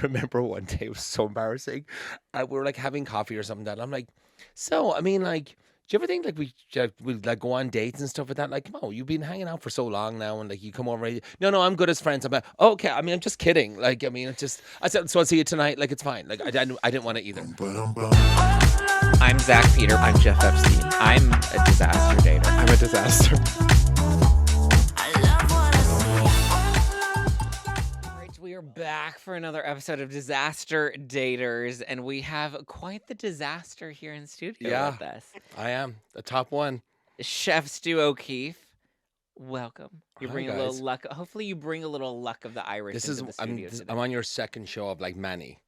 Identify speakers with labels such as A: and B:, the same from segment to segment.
A: remember one day, it was so embarrassing. We were like having coffee or something. And I'm like, so, I mean, like, do you ever think like we like go on dates and stuff like that? Like, oh, you've been hanging out for so long now, and like you come over. And no, I'm good as friends. I'm like, oh, okay. I mean, I'm just kidding. Like, I mean, it's just. I said, so I'll see you tonight. Like, it's fine. Like, I didn't want to either.
B: I'm Zack Peter.
C: I'm Jeff Epstein.
B: I'm a disaster dater.
C: I'm a disaster.
B: All right, we are back for another episode of Disaster Daters, and we have quite the disaster here in studio with us.
A: I am the top one.
B: Chef Stuart O'Keeffe, welcome. You're
A: Hi,
B: bringing a
A: guys.
B: little luck. Hopefully, you bring a little luck of the Irish into the studio today.
A: I'm on your second show of like Manny.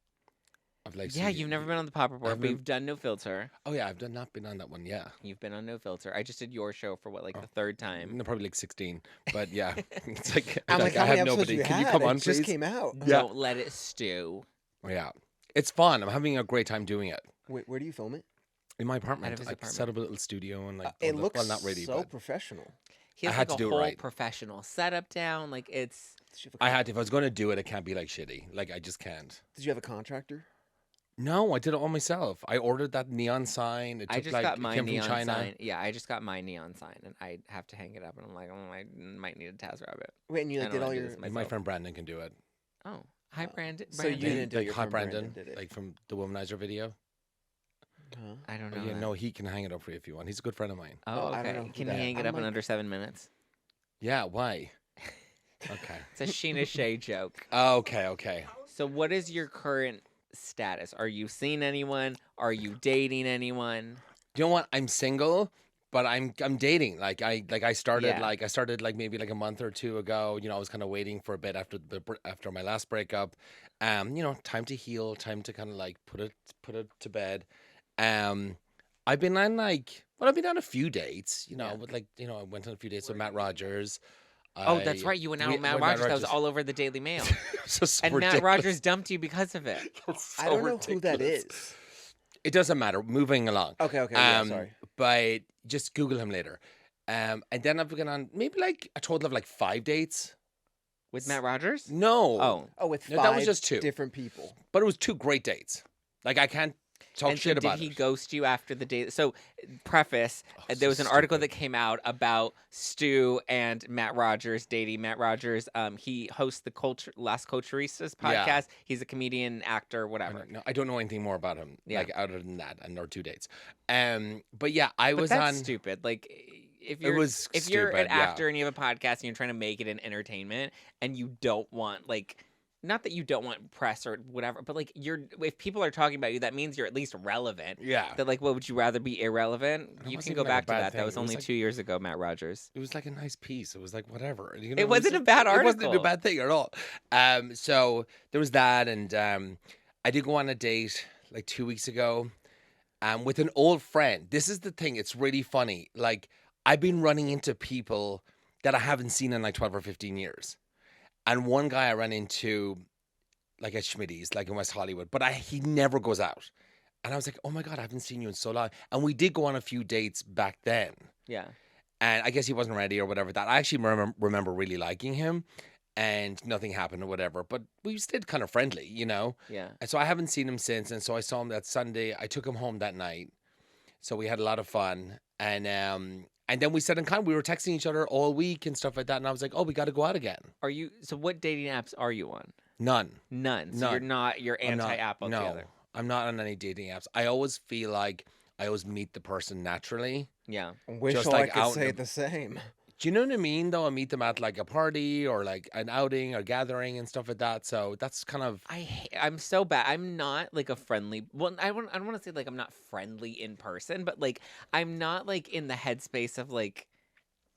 A: Of like,
B: Yeah, you've never been on the Pop Report, but you've done No Filter.
A: Oh yeah, I've not been on that one. Yeah,
B: You've been on No Filter. I just did your show for the third time.
A: no, probably like 16. But yeah, it's like
C: I'm like, how
A: I
C: many
A: have
C: episodes
A: nobody.
C: you
A: Can you
C: had?
A: come
C: It
A: on,
C: just
A: please?
C: came out.
A: Yeah.
B: Don't let it stew.
A: Yeah, it's fun. I'm having a great time doing it
C: Where do you film it?
A: in my apartment.
B: Out of his
A: I
B: apartment.
A: set up a little studio and like
C: It
A: built
C: looks
A: well, not really,
C: so
A: but
C: professional.
B: He has
A: I had
B: like
A: to
B: a
A: do it
B: whole
A: right.
B: professional setup down. Like it's.
A: I had to. If I was going to do it, it can't be like shitty. Like I just can't.
C: Did you have a contractor?
A: No, I did it all myself. I ordered that neon sign. It took
B: I just
A: like
B: got
A: it
B: my
A: came
B: neon
A: from China.
B: sign. Yeah, I just got my neon sign, and I have to hang it up. And I'm like, oh, I might need a TaskRabbit.
C: Wait, and you
B: I
C: like,
B: don't
C: did all
B: wanna do
C: your.
B: this
A: My
B: myself.
A: friend Brandon can do it.
B: Oh, hi, Brandon.
C: so you
B: Brandon.
C: didn't do it,
A: Like
C: your
A: hi
C: friend Brandon
A: Brandon,
C: did it.
A: like from the Womanizer video.
C: Huh?
B: I don't
A: Oh,
B: know.
A: yeah,
B: that.
A: no, he can hang it up for you if you want. He's a good friend of mine.
B: Oh,
C: Oh,
B: okay.
C: I don't know who
B: Can
C: that-
B: you hang it
C: I'm
B: up in
C: like-
B: under 7 minutes?
A: Yeah, why? Okay.
B: It's a Sheena Shea joke.
A: Okay.
B: So, what is your current status? Are you seeing anyone? Are you dating anyone?
A: You know what? I'm single, but I'm dating. I started
B: Yeah.
A: maybe like a month or two ago. You know, I was kind of waiting for a bit after my last breakup. You know, time to heal, time to kind of like put it to bed. I've been on I've been on a few dates. You know,
B: Yeah.
A: with I went on a few dates with Matt Rogers.
B: Oh, that's right. You went out with Matt Rogers. That was all over the Daily Mail. And Matt Rogers dumped you because of it.
C: I don't know who that is.
A: It doesn't matter. Moving along.
C: Okay, yeah, sorry.
A: But just Google him later. And then I've been on maybe like a total of like 5 dates.
B: With Matt Rogers?
A: No.
B: Oh.
C: Oh, with
A: No,
C: five
A: that was just 2.
C: different people.
A: But it was 2 great dates. Like I can't talk
B: And so
A: shit
B: did
A: about
B: he
A: it.
B: ghost you after the date? So, preface,
A: Oh,
B: there was
A: so
B: an article
A: stupid.
B: that came out about Stu and Matt Rogers dating. Matt Rogers, he hosts the Las Culturistas podcast.
A: Yeah.
B: He's a comedian, actor, whatever.
A: No, I don't know anything more about him.
B: Yeah.
A: Like other than that, and or 2 dates. But yeah, I
B: But
A: was
B: that's
A: on.
B: stupid. Like, if
A: It
B: you're
A: was
B: if you're an
A: stupid, yeah.
B: actor and you have a podcast and you're trying to make it an entertainment, and you don't want not that you don't want press or whatever, but like if people are talking about you, that means you're at least relevant.
A: Yeah.
B: That what would you rather be irrelevant?
A: It
B: You
A: wasn't
B: can go
A: even, like, a
B: back to
A: bad
B: that. That
A: thing.
B: was
A: It was
B: only
A: like-
B: 2 years ago, Matt Rogers.
A: It was like a nice piece. It was like whatever. You know,
B: It wasn't
A: was
B: a bad
A: It wasn't a
B: article.
A: bad thing at all. So there was that, and I did go on a date like 2 weeks ago, with an old friend. This is the thing. It's really funny. Like I've been running into people that I haven't seen in like 12 or 15 years, and one guy I ran into like at Schmitty's, like in West Hollywood, but he never goes out. And I was like, oh my God, I haven't seen you in so long. And we did go on a few dates back then.
B: Yeah.
A: And I guess he wasn't ready or whatever. That I actually remember really liking him, and nothing happened or whatever. But we stayed kind of friendly, you know.
B: Yeah.
A: And so I haven't seen him since. And so I saw him that Sunday. I took him home that night, so we had a lot of fun. And then we said we were texting each other all week and stuff like that. And I was like, oh, we got to go out again.
B: So what dating apps are you on?
A: None.
B: None. So
A: None.
B: you're
A: I'm not-
B: anti-app altogether.
A: No, I'm not on any dating apps. I always feel like I always meet the person naturally.
B: Yeah.
C: Wish
A: Just
C: all I
A: like
C: could
A: out
C: say
A: in
C: the same.
A: Do you know what I mean, though? I meet them at like a party or like an outing or gathering and stuff like that. So that's kind of...
B: I'm so bad. I'm not like a friendly. Well, I don't want to say like I'm not friendly in person, but like I'm not like in the headspace of like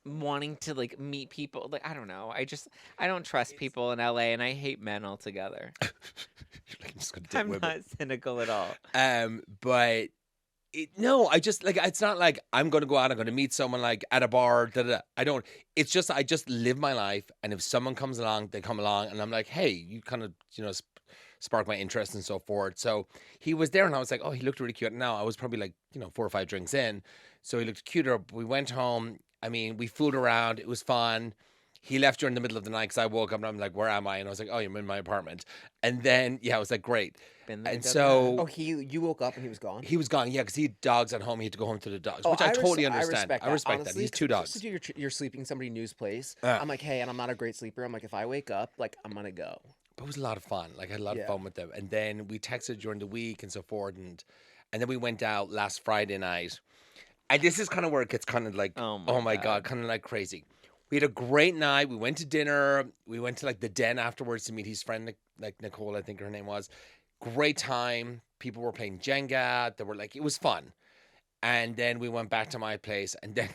B: wanting to like meet people. Like I don't know. I don't trust people in LA, and I hate men altogether.
A: I'm just gonna date
B: I'm
A: women.
B: not cynical at all.
A: But no, I just like it's not like I'm gonna go out. I'm gonna meet someone like at a bar. I don't. It's just I just live my life, and if someone comes along, they come along, and I'm like, hey, you kind of spark my interest and so forth. So he was there, and I was like, oh, he looked really cute. Now I was probably like 4 or 5 drinks in, so he looked cuter. We went home. I mean, we fooled around. It was fun. he left during the middle of the night because I woke up and I'm like, where am I? And I was like, oh, you're in my apartment. And then, yeah, I was like, great.
B: Been there,
A: And
B: done
A: so
C: Oh, you woke up and he was gone.
A: he was gone, yeah, because he had dogs at home. He had to go home to the dogs,
C: Oh,
A: which I totally
C: I
A: understand.
C: respect
A: I
C: that.
A: respect that.
C: Honestly,
A: He's 2 dogs.
C: especially you're sleeping in somebody new's place.
A: Uh.
C: I'm like, hey, and I'm not a great sleeper. I'm like, if I wake up, like, I'm gonna go.
A: But it was a lot of fun. Like, I had a lot of
C: Yeah.
A: fun with them. And then we texted during the week and so forth. And then we went out last Friday night. And this is kind of where it gets kind of like,
B: Oh
A: oh
B: my
A: my God, kind of like crazy. We had a great night. We went to dinner. We went to like the den afterwards to meet his friend, like Nicole, I think her name was. Great time. People were playing Jenga. They were like, it was fun. And then we went back to my place. And then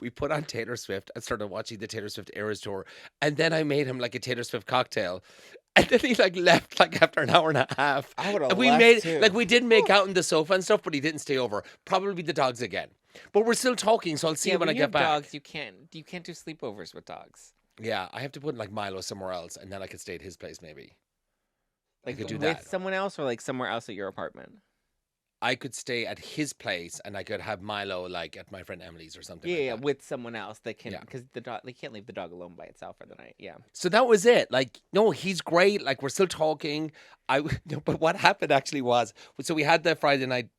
A: we put on Taylor Swift and started watching the Taylor Swift Eras tour. And then I made him like a Taylor Swift cocktail. And then he like left like after an hour and a half.
C: I would have
A: And we
C: left
A: made
C: too.
A: like we did make out on the sofa and stuff, but he didn't stay over. Probably the dogs again. But we're still talking, so I'll see
B: yeah,
A: you when I
B: you
A: get
B: have
A: back.
B: dogs, you can't do sleepovers with dogs.
A: Yeah, I have to put like Milo somewhere else, and then I could stay at his place maybe.
B: Like
A: could do
B: with
A: that.
B: someone else or like somewhere else at your apartment.
A: I could stay at his place, and I could have Milo like at my friend Emily's or something.
B: Yeah,
A: like
B: yeah,
A: that.
B: with someone else that can
A: Yeah.
B: because the dog they can't leave the dog alone by itself for the night. Yeah.
A: So that was it. Like, no, he's great. Like, we're still talking. But what happened actually was, so we had the Friday night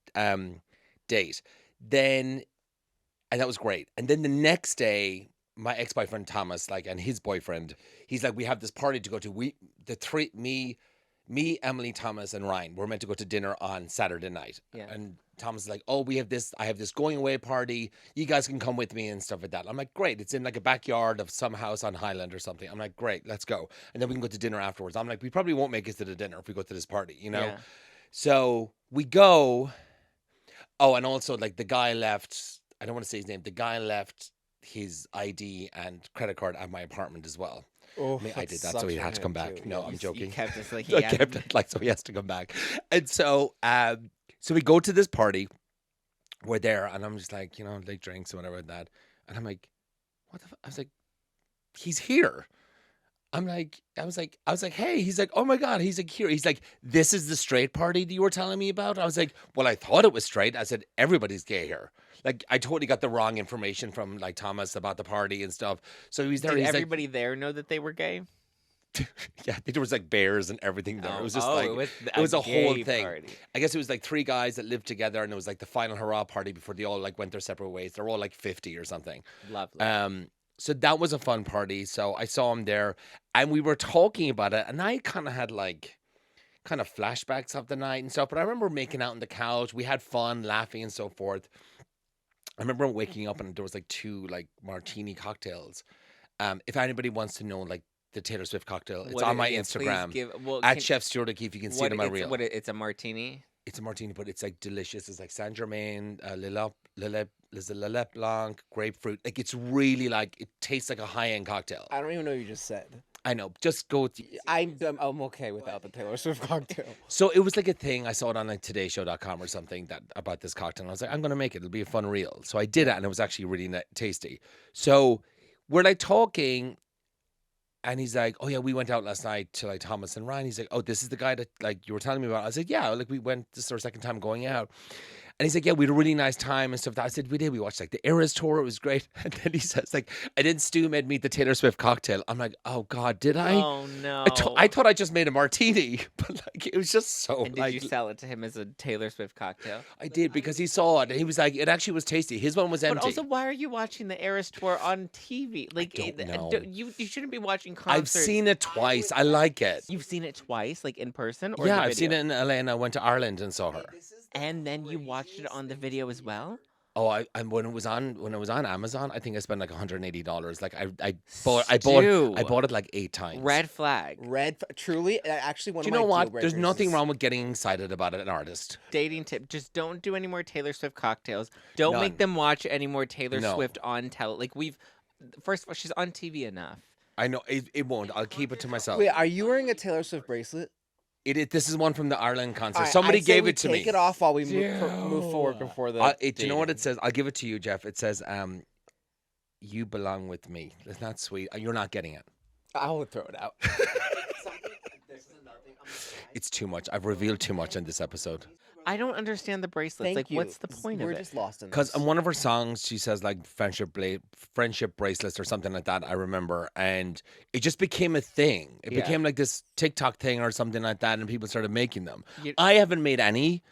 A: date, then, and that was great. And then the next day, my ex-boyfriend Thomas, like, and his boyfriend, he's like, we have this party to go to. Me, Emily, Thomas, and Ryan, we're meant to go to dinner on Saturday night.
B: Yeah.
A: And Thomas is like, oh, I have this going away party. You guys can come with me and stuff like that. I'm like, great. It's in like a backyard of some house on Highland or something. I'm like, great, let's go. And then we can go to dinner afterwards. I'm like, we probably won't make it to the dinner if we go to this party, you know?
B: Yeah.
A: So we go. Oh, and also like the guy left, I don't want to say his name. The guy left his ID and credit card at my apartment as well.
C: Oh,
A: I mean, I did that, so he had to come back. No, I'm
B: You
A: joking.
B: kept us like
A: I kept it like so he has to come back. And so so we go to this party. We're there, and I'm just like, like drinks or whatever like that. And I'm like, what the I was like, he's here. I was like, hey, he's like, oh my God, he's like here. He's like, this is the straight party that you were telling me about? I was like, well, I thought it was straight. I said, everybody's gay here. Like, I totally got the wrong information from like Thomas about the party and stuff. So he's there.
B: Did
A: He's
B: everybody there know that they were gay?
A: like, yeah, there was like bears and everything there. It was just
B: it was
A: a whole
B: gay
A: thing.
B: party.
A: I guess it was like 3 guys that lived together, and it was like the final hurrah party before they all like went their separate ways. They're all like 50 or something.
B: Lovely.
A: So that was a fun party. So I saw him there, and we were talking about it, and I kind of had like kind of flashbacks of the night and stuff. But I remember making out on the couch. We had fun, laughing, and so forth. I remember waking up and there was like 2 like martini cocktails. If anybody wants to know like the Taylor Swift cocktail, it's on my Instagram at Chef Stuart O'Keeffe. You can see it in my reel.
B: It's a martini.
A: It's a martini, but it's like delicious. It's like Saint Germain, Lillet Blanc, grapefruit. Like it's really like it tastes like a high-end cocktail.
C: I don't even know what you just said.
A: I know. Just go.
C: I'm okay without the Taylor Swift cocktail.
A: So it was like a thing. I saw it on like TodayShow.com or something about this cocktail. And I was like, I'm gonna make it. It'll be a fun reel. So I did it, and it was actually really tasty. So we're like talking. And he's like, oh, yeah, we went out last night to like Thomas and Ryan. He's like, oh, this is the guy that like you were telling me about. I was like, yeah, like we went, this is our second time going out. And he's like, yeah, we had a really nice time and stuff. I said, we did. We watched like the Eras tour. It was great. And then he says like, and then Stu made me the Taylor Swift cocktail. I'm like, oh God, did I?
B: Oh no.
A: I thought I just made a martini, but like it was just so.
B: And did you sell it to him as a Taylor Swift cocktail?
A: I did because he saw it and he was like, it actually was tasty. His one was empty.
B: But also, why are you watching the Eras tour on TV? Like, you shouldn't be watching concerts.
A: I've seen it twice. I like it.
B: You've seen it twice, like in person, or
A: Yeah,
B: the
A: I've seen
B: video?
A: it in LA, and I went to Ireland and saw her.
B: And then you watched it on the video as well.
A: Oh, I when it was on Amazon, I think I spent like $180. Like I
B: Stu.
A: bought it like 8 times.
B: Red flag.
C: Truly, actually one
A: Do
C: of
A: you know
C: my
A: what?
C: deal
A: There's
C: breakers
A: nothing
C: is-
A: wrong with getting excited about an artist.
B: Dating tip: just don't do any more Taylor Swift cocktails. Don't make
A: None.
B: them watch any more Taylor
A: No.
B: Swift on Like first of all, she's on TV enough.
A: I know it won't. I'll keep it to myself.
C: Wait, are you wearing a Taylor Swift bracelet?
A: This is one from the Ireland concert.
C: All right,
A: Somebody
C: I'd say
A: gave
C: we
A: it to me.
C: Take it off while we move forward before the.
A: Do you know what it says? I'll give it to you, Jeff. It says, "You belong with me." It's not sweet. You're not getting it.
C: I will throw it out.
A: It's too much. I've revealed too much in this episode.
B: I don't understand the bracelets.
C: Thank
B: like,
C: you.
B: what's the point
C: We're
B: of it?
C: just lost in
A: Because
C: this.
A: in one of her songs, she says like friendship bracelets or something like that. I remember, and it just became a thing. It
B: Yeah.
A: became like this TikTok thing or something like that, and people started making them.
B: You-
A: I haven't made any.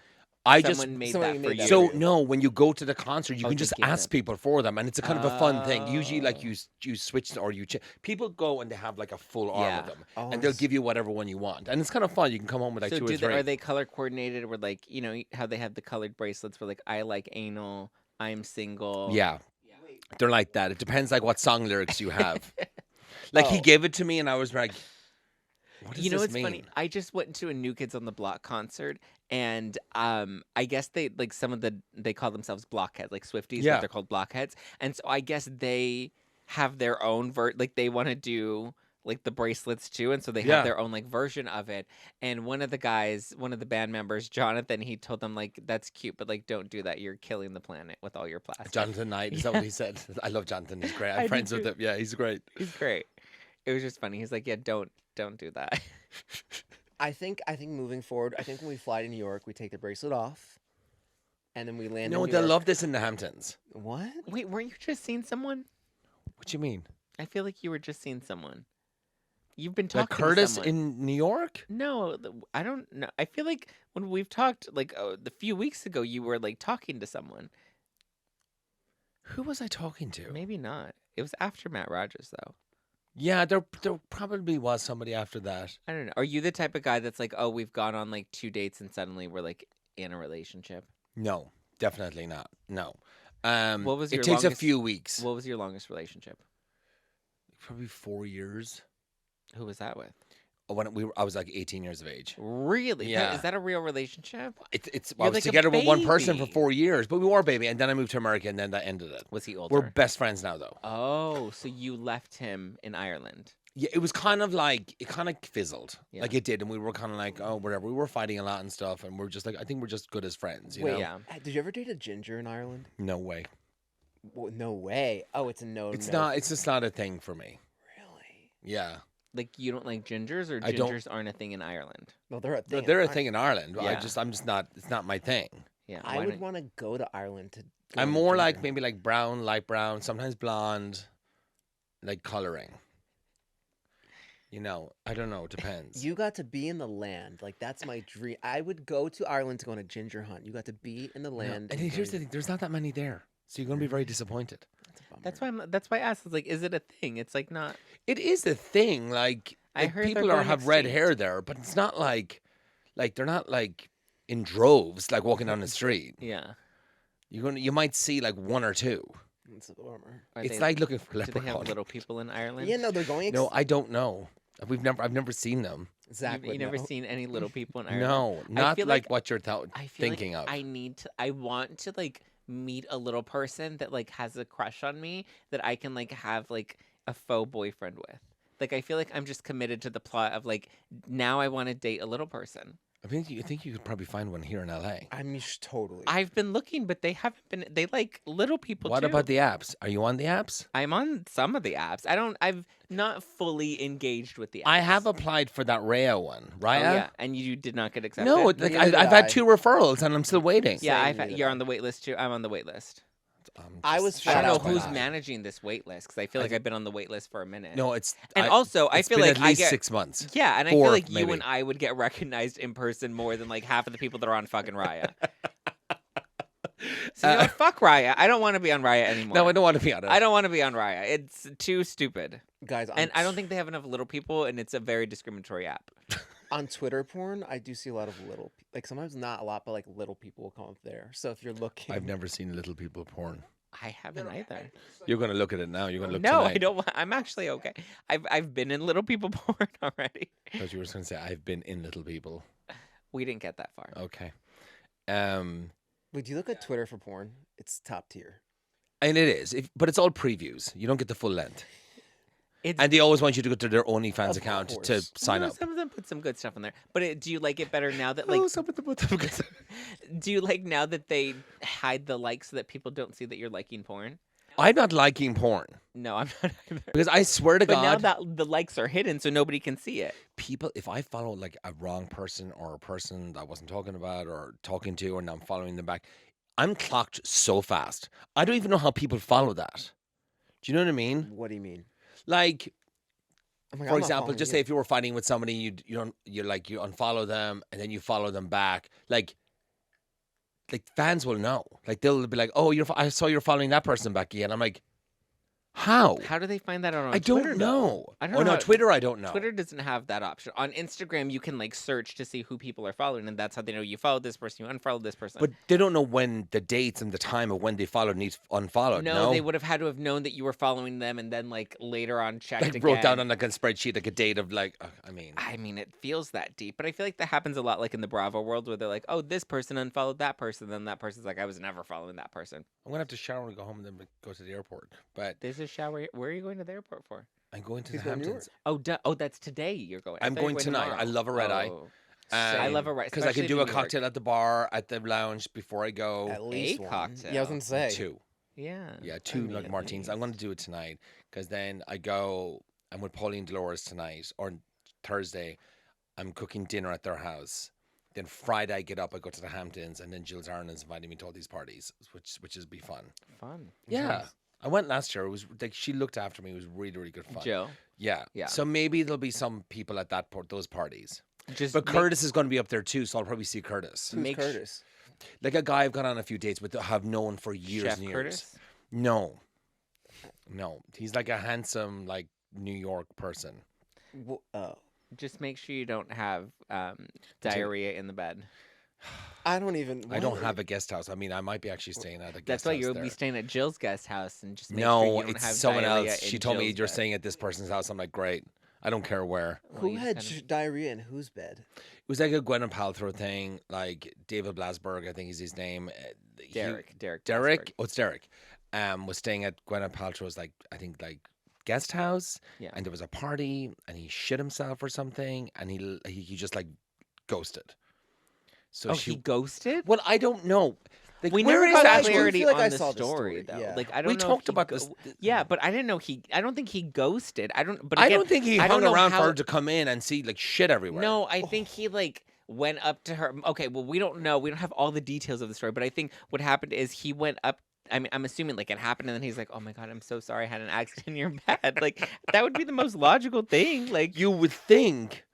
A: I just
B: Someone made
C: somebody
B: that for
C: made that
B: you.
C: for
A: so
C: you.
A: no. When you go to the concert, you
B: Oh,
A: can
B: they
A: just
B: give
A: ask
B: them.
A: people for them, and it's a kind of a fun thing. Usually, like
B: Oh.
A: you switch or you people go and they have like a full arm
B: Yeah.
A: of them,
C: Oh,
A: and they'll
C: s-
A: give you whatever one you want, and it's kind of fun. You can come home with like
B: So
A: two or
B: do they,
A: three.
B: are they color coordinated? Where like how they have the colored bracelets where like I like anal, I'm single.
A: Yeah, they're like that. It depends like what song lyrics you have. Like he
C: Oh.
A: gave it to me, and I was like, "What does
B: You know
A: this
B: what's
A: mean?"
B: funny? I just went to a New Kids on the Block concert, and I guess they like they call themselves blockheads, like Swifties,
A: Yeah.
B: but they're called blockheads, and so I guess they have their own like they want to do like the bracelets too, and so they
A: Yeah.
B: have their own like version of it. And one of the band members, Jonathan, he told them like, "That's cute, but like don't do that. You're killing the planet with all your plastic."
A: Jonathan Knight, is that what he said? I love Jonathan. He's great.
B: I
A: I'm
B: do
A: friends with
B: too.
A: him. Yeah, he's great.
B: He's great. It was just funny. He's like, "Yeah, don't do that."
C: I think moving forward, I think when we fly to New York, we take the bracelet off, and then we land.
A: No,
C: in New
A: they
C: York.
A: love this in the Hamptons.
C: What?
B: Wait, weren't you just seeing someone?
A: What do you mean?
B: I feel like you were just seeing someone. You've been
A: Like
B: talking
A: Curtis
B: to someone.
A: in New York?
B: No, I don't know. I feel like when we've talked, like the few weeks ago, you were like talking to someone.
A: Who was I talking to?
B: Maybe not. It was after Matt Rogers, though.
A: Yeah, there probably was somebody after that.
B: I don't know. Are you the type of guy that's like, oh, we've gone on like 2 dates and suddenly we're like in a relationship?
A: No, definitely not. No.
B: What was
A: it
B: your
A: takes a
B: longest-
A: few weeks.
B: What was your longest relationship?
A: Probably 4 years.
B: Who was that with?
A: I was like 18 years of age.
B: Really?
A: Yeah.
B: Is that a real relationship?
A: I
B: You're
A: was
B: like a
A: together with one person for
B: baby.
A: 4 years, but we were a baby, and then I moved to America, and then that ended it.
B: Was he older?
A: We're best friends now, though.
B: Oh, so you left him in Ireland.
A: Yeah, it was kind of like it kind of fizzled,
B: Yeah.
A: like it did, and we were kind of like, oh, whatever. We were fighting a lot and stuff, and we're just like, I think we're just good as friends, you
C: Wait,
A: know?
B: Yeah.
C: Did you ever date a ginger in Ireland?
A: No way.
C: No way. Oh, it's a no.
A: It's
C: no.
A: not. It's just not a thing for me.
C: Really.
A: Yeah,
B: Like you don't like gingers, or
A: I don't-
B: gingers aren't a thing in Ireland.
C: No, they're a thing.
A: they're a
C: in
A: thing in Ireland. But
B: Yeah.
A: I'm just not. It's not my thing.
B: Yeah.
C: I
B: why
C: would
B: don't-
C: want to go to Ireland to. go
A: I'm
C: on a
A: more
C: ginger
A: like
C: hunt.
A: maybe like brown, light brown, sometimes blonde, like coloring. You know, I don't know. It depends.
C: You got to be in the land. Like that's my dream. I would go to Ireland to go on a ginger hunt. You got to be in the
A: No,
C: land.
A: and here's the thing: there's not that many there, so you're gonna be very disappointed.
C: That's a bummer.
B: That's why I asked. It's like, is it a thing? It's like not.
A: It is a thing. Like,
B: I heard they're
A: people
B: going
A: have red
B: extinct.
A: hair there, but it's not like they're not like in droves, like walking down the street.
B: Yeah.
A: You might see like one or two.
C: It's a bummer.
B: Are
A: It's
B: they,
A: like looking for
B: do they have
A: leprechaun.
B: little people in Ireland?
C: Yeah, no, they're going.
A: No, I don't know. I've never seen them.
C: Zach,
B: You
C: would
B: never
C: know.
B: seen any little people in Ireland?
A: No, not
B: feel
A: like
B: like-
A: what you're
B: I feel
A: thinking
B: like
A: of.
B: I want to like meet a little person that like has a crush on me that I can like have like a faux boyfriend with. Like I feel like I'm just committed to the plot of like now I want to date a little person.
A: I think you could probably find one here in LA.
C: Totally.
B: I've been looking, but they haven't been. They like little people.
A: What
B: too.
A: about the apps? Are you on the apps?
B: I'm on some of the apps. I've not fully engaged with the apps.
A: I have applied for that Raya one.
B: Oh,
A: Raya?
B: yeah, and you did not get accepted.
A: No, like,
C: Neither
A: I've
C: did
A: had
C: I.
A: 2 referrals and I'm still waiting.
B: Yeah,
C: Same, neither
B: you're
C: did
B: on the wait list too. I'm on the wait list.
C: I was
B: I
C: Shout
B: don't know
C: out to
B: who's
C: that.
B: managing this wait list because I feel like I've been on the wait list for a minute.
A: No, it's
B: and also I
A: it's
B: feel
A: been
B: like
A: at
B: I
A: least
B: get
A: 6 months.
B: yeah, and I
A: 4,
B: feel like you
A: maybe.
B: and I would get recognized in person more than like half of the people that are on fucking Raya. So you know what? Fuck Raya. I don't want to be on Raya anymore.
A: No, I don't want to be on it.
B: I don't want to be on Raya. It's too stupid,
C: Guys,
B: and I don't think they have enough little people, and it's a very discriminatory app.
C: on Twitter porn, I do see a lot of little, like sometimes not a lot, but like little people will come up there. So if you're looking,
A: I've never seen little people porn.
B: I haven't either.
A: You're going to look at it now. You're going to look
B: No,
A: tonight.
B: I don't. I'm actually okay. I've been in little people porn already.
A: I thought you were going to say, I've been in little people.
B: We didn't get that far.
A: Okay.
C: would you look at Twitter for porn? It's top tier.
A: And it is, but it's all previews. You don't get the full length.
B: It's
A: And they always want you to go to their OnlyFans
C: Of
A: account to
C: course.
A: sign
B: no,
A: up.
B: Some of them put some good stuff in there, but do you like it better now that like?
A: Oh, some of them put them good.
B: Do you like now that they hide the likes so that people don't see that you're liking porn?
A: I'm not liking porn
B: No, I'm not either.
A: because I swear to
B: But now
A: God,
B: that the likes are hidden, so nobody can see it.
A: people, if I follow like a wrong person or a person that I wasn't talking about or talking to, and I'm following them back, I'm clocked so fast. I don't even know how people follow that. Do you know what I mean?
C: What do you mean?
A: Like,
C: I'm like,
A: for
C: I'm not
A: example,
C: following
A: just
C: you.
A: say if you were fighting with somebody, you unfollow them and then you follow them back. Like fans will know. Like they'll be like, "Oh, I saw you're following that person back again." I'm like, "How?
B: How do they find that out on
A: I
B: Twitter?
A: don't
B: though?
A: know."
B: I don't
A: Oh
B: know.
A: no,
B: how-
A: Twitter, I don't know.
B: Twitter doesn't have that option. On Instagram, you can like search to see who people are following, and that's how they know you followed this person, you unfollowed this person.
A: But they don't know when the dates and the time of when they followed needs unfollowed.
B: no,
A: No,
B: they would have had to have known that you were following them, and then like later on checked
A: like
B: again.
A: wrote down on like a spreadsheet like a date of like. I mean,
B: I mean, it feels that deep, but I feel like that happens a lot, like in the Bravo world, where they're like, "Oh, this person unfollowed that person," then that person's like, "I was never following that person."
A: I'm gonna have to shower and go home and then go to the airport. But
B: There's a shower. Where are you going to the airport for?
A: I'm going to
C: He's
A: the
C: going to New
A: Hamptons.
B: Oh, that's today. You're going. I
A: I'm
B: thought you were
A: going tonight.
B: tomorrow.
A: I love a red eye.
B: Oh. I love a red
A: because I can
B: especially
A: do
B: to
A: a
B: New York.
A: cocktail at the bar at the lounge before I go.
C: At least one.
B: cocktail.
C: Yeah, I was gonna say.
A: Two.
B: Yeah.
A: Yeah, two
B: mean,
A: like
B: at
A: martinis. I'm going to do it tonight because then I'm with Pauline Dolores tonight or Thursday. I'm cooking dinner at their house. Then Friday I get up, I go to the Hamptons, and then Jules Arnett's inviting me to all these parties, which is be fun.
B: Fun.
A: Yeah, I went last year. It was like she looked after me. It was really really good fun.
B: Joe.
A: Yeah,
B: Yeah.
A: So maybe there'll be some people at those parties.
B: Just
A: But Curtis is going to be up there too, so I'll probably see Curtis.
C: Who's
B: Make sh-
C: Curtis?
A: Like a guy I've gone on a few dates with, that have known for years
B: Chef
A: and years.
B: Curtis.
A: No, he's like a handsome like New York person.
C: Oh,
B: Just make sure you don't have diarrhea in the bed.
C: I don't even.
A: I don't
C: what?
A: have a guest house. I mean, I might be actually staying at a guest
B: That's why
A: house
B: you'll
A: there.
B: be staying at Jill's guest house and just make
A: No,
B: sure you don't
A: it's
B: have
A: someone
B: diarrhea
A: else.
B: in
A: She told me
B: Jill's
A: you're
B: bed.
A: staying at this person's house. I'm like, great. I don't care where.
B: Well,
C: Who
B: you just
C: had
B: kind of-
C: diarrhea in whose bed?
A: It was like a Gwyneth Paltrow thing, like David Blasberg, I think is his name.
B: Derek.
A: Derek.
B: Blasberg.
A: Oh, it's Derek. Was staying at Gwyneth Paltrow's I think guest house.
B: Yeah.
A: And there was a party, and he shit himself or something, and he just like ghosted. So
B: Oh,
A: she.
B: he ghosted?
A: Well, I don't know. Like,
B: We
A: where
B: never
A: got
B: got
A: actually-
B: clarity
C: feel like
B: on
C: I
B: the
C: saw the
B: story,
C: story,
B: though.
C: yeah.
B: Like I don't
A: We
B: know.
A: talked
B: if he
A: about
B: go-
A: this.
B: Yeah, but I didn't know he. I don't think he ghosted. I don't. But
A: I
B: again,
A: don't think he
B: I don't
A: hung
B: know
A: around
B: how-
A: for her to come in and see like shit everywhere.
B: No, I think he like went up to her. Okay, well we don't know. We don't have all the details of the story, but I think what happened is he went up. I mean, I'm assuming like it happened, and then he's like, "Oh my god, I'm so sorry, I had an accident in your bed." Like that would be the most logical thing. Like
A: You would think.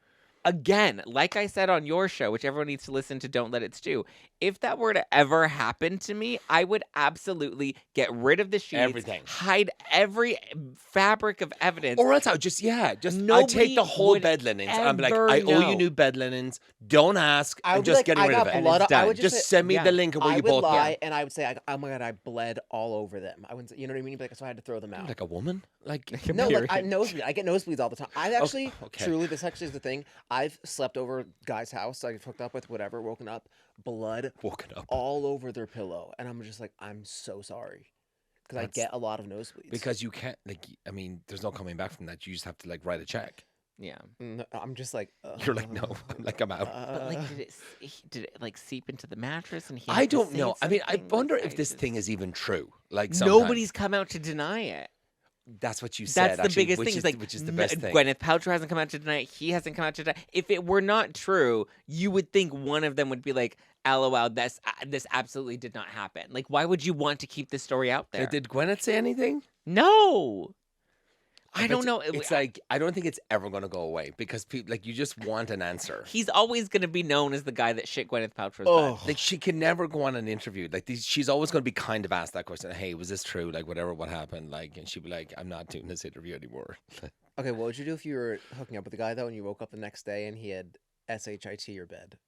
B: again, like I said on your show, which everyone needs to listen to, Don't Let It Stew. If that were to ever happen to me, I would absolutely get rid of the sheets,
A: Everything.
B: hide every fabric of evidence.
A: Or else I would just I
B: Nobody
A: take the whole
B: would
A: bed linens. I'm like,
B: ever
A: I owe
B: know.
A: you new bed linens. Don't ask.
C: I
A: I'm
C: would be
A: just
C: like,
A: getting
C: I
A: rid
C: got
A: of it.
C: blood.
B: it's
C: I
B: done.
C: would
A: Just
C: say,
A: send me
B: yeah.
A: the link of where
C: I
A: you
C: would
A: bought
C: lie,
A: them.
C: and I would say, "Oh my god, I bled all over them." I wouldn't say, you know what I mean? Like, so I had to throw them out.
A: Like a woman? Like
C: No, like I
B: Period.
C: nosebleed. I get nosebleeds all the time. I've actually,
A: okay.
C: truly, this actually is the thing. I've slept over a guy's house. I've hooked up with whatever, woken up, blood
A: woken up.
C: all over their pillow, and I'm just like, I'm so sorry, because I
A: That's-
C: get a lot of nosebleeds.
A: Because you can't I mean, there's no coming back from that. You just have to write a check.
B: Yeah,
C: I'm just like,
A: You're like, no. I'm out.
B: but like, did it like seep into the mattress? And he
A: I
B: had to
A: don't
B: say
A: know. I mean, I
B: something?
A: wonder
B: Like,
A: if
B: I
A: this
B: just-
A: thing is even true. Like sometimes.
B: Nobody's come out to deny it.
A: That's what you said.
B: That's the
A: actually,
B: biggest
A: which
B: thing.
A: Is,
B: It's like
A: which is the best thing.
B: Gwyneth Paltrow hasn't come out to deny it. He hasn't come out to deny. If it were not true, you would think one of them would be like, "LOL, this absolutely did not happen." Like, why would you want to keep this story out there?
A: Did Gwyneth say anything?
B: No, I
A: But
B: don't know.
A: It's like I don't think it's ever going to go away because people like you just want an answer.
B: He's always going to be known as the guy that shit Gwyneth Paltrow's
C: Oh.
B: bed.
A: Like she can never go on an interview. Like she's always going to be kind of asked that question. Hey, was this true? Like what happened? Like, and she'd be like, I'm not doing this interview anymore.
C: okay, what would you do if you were hooking up with a guy though, and you woke up the next day and he had shit your bed?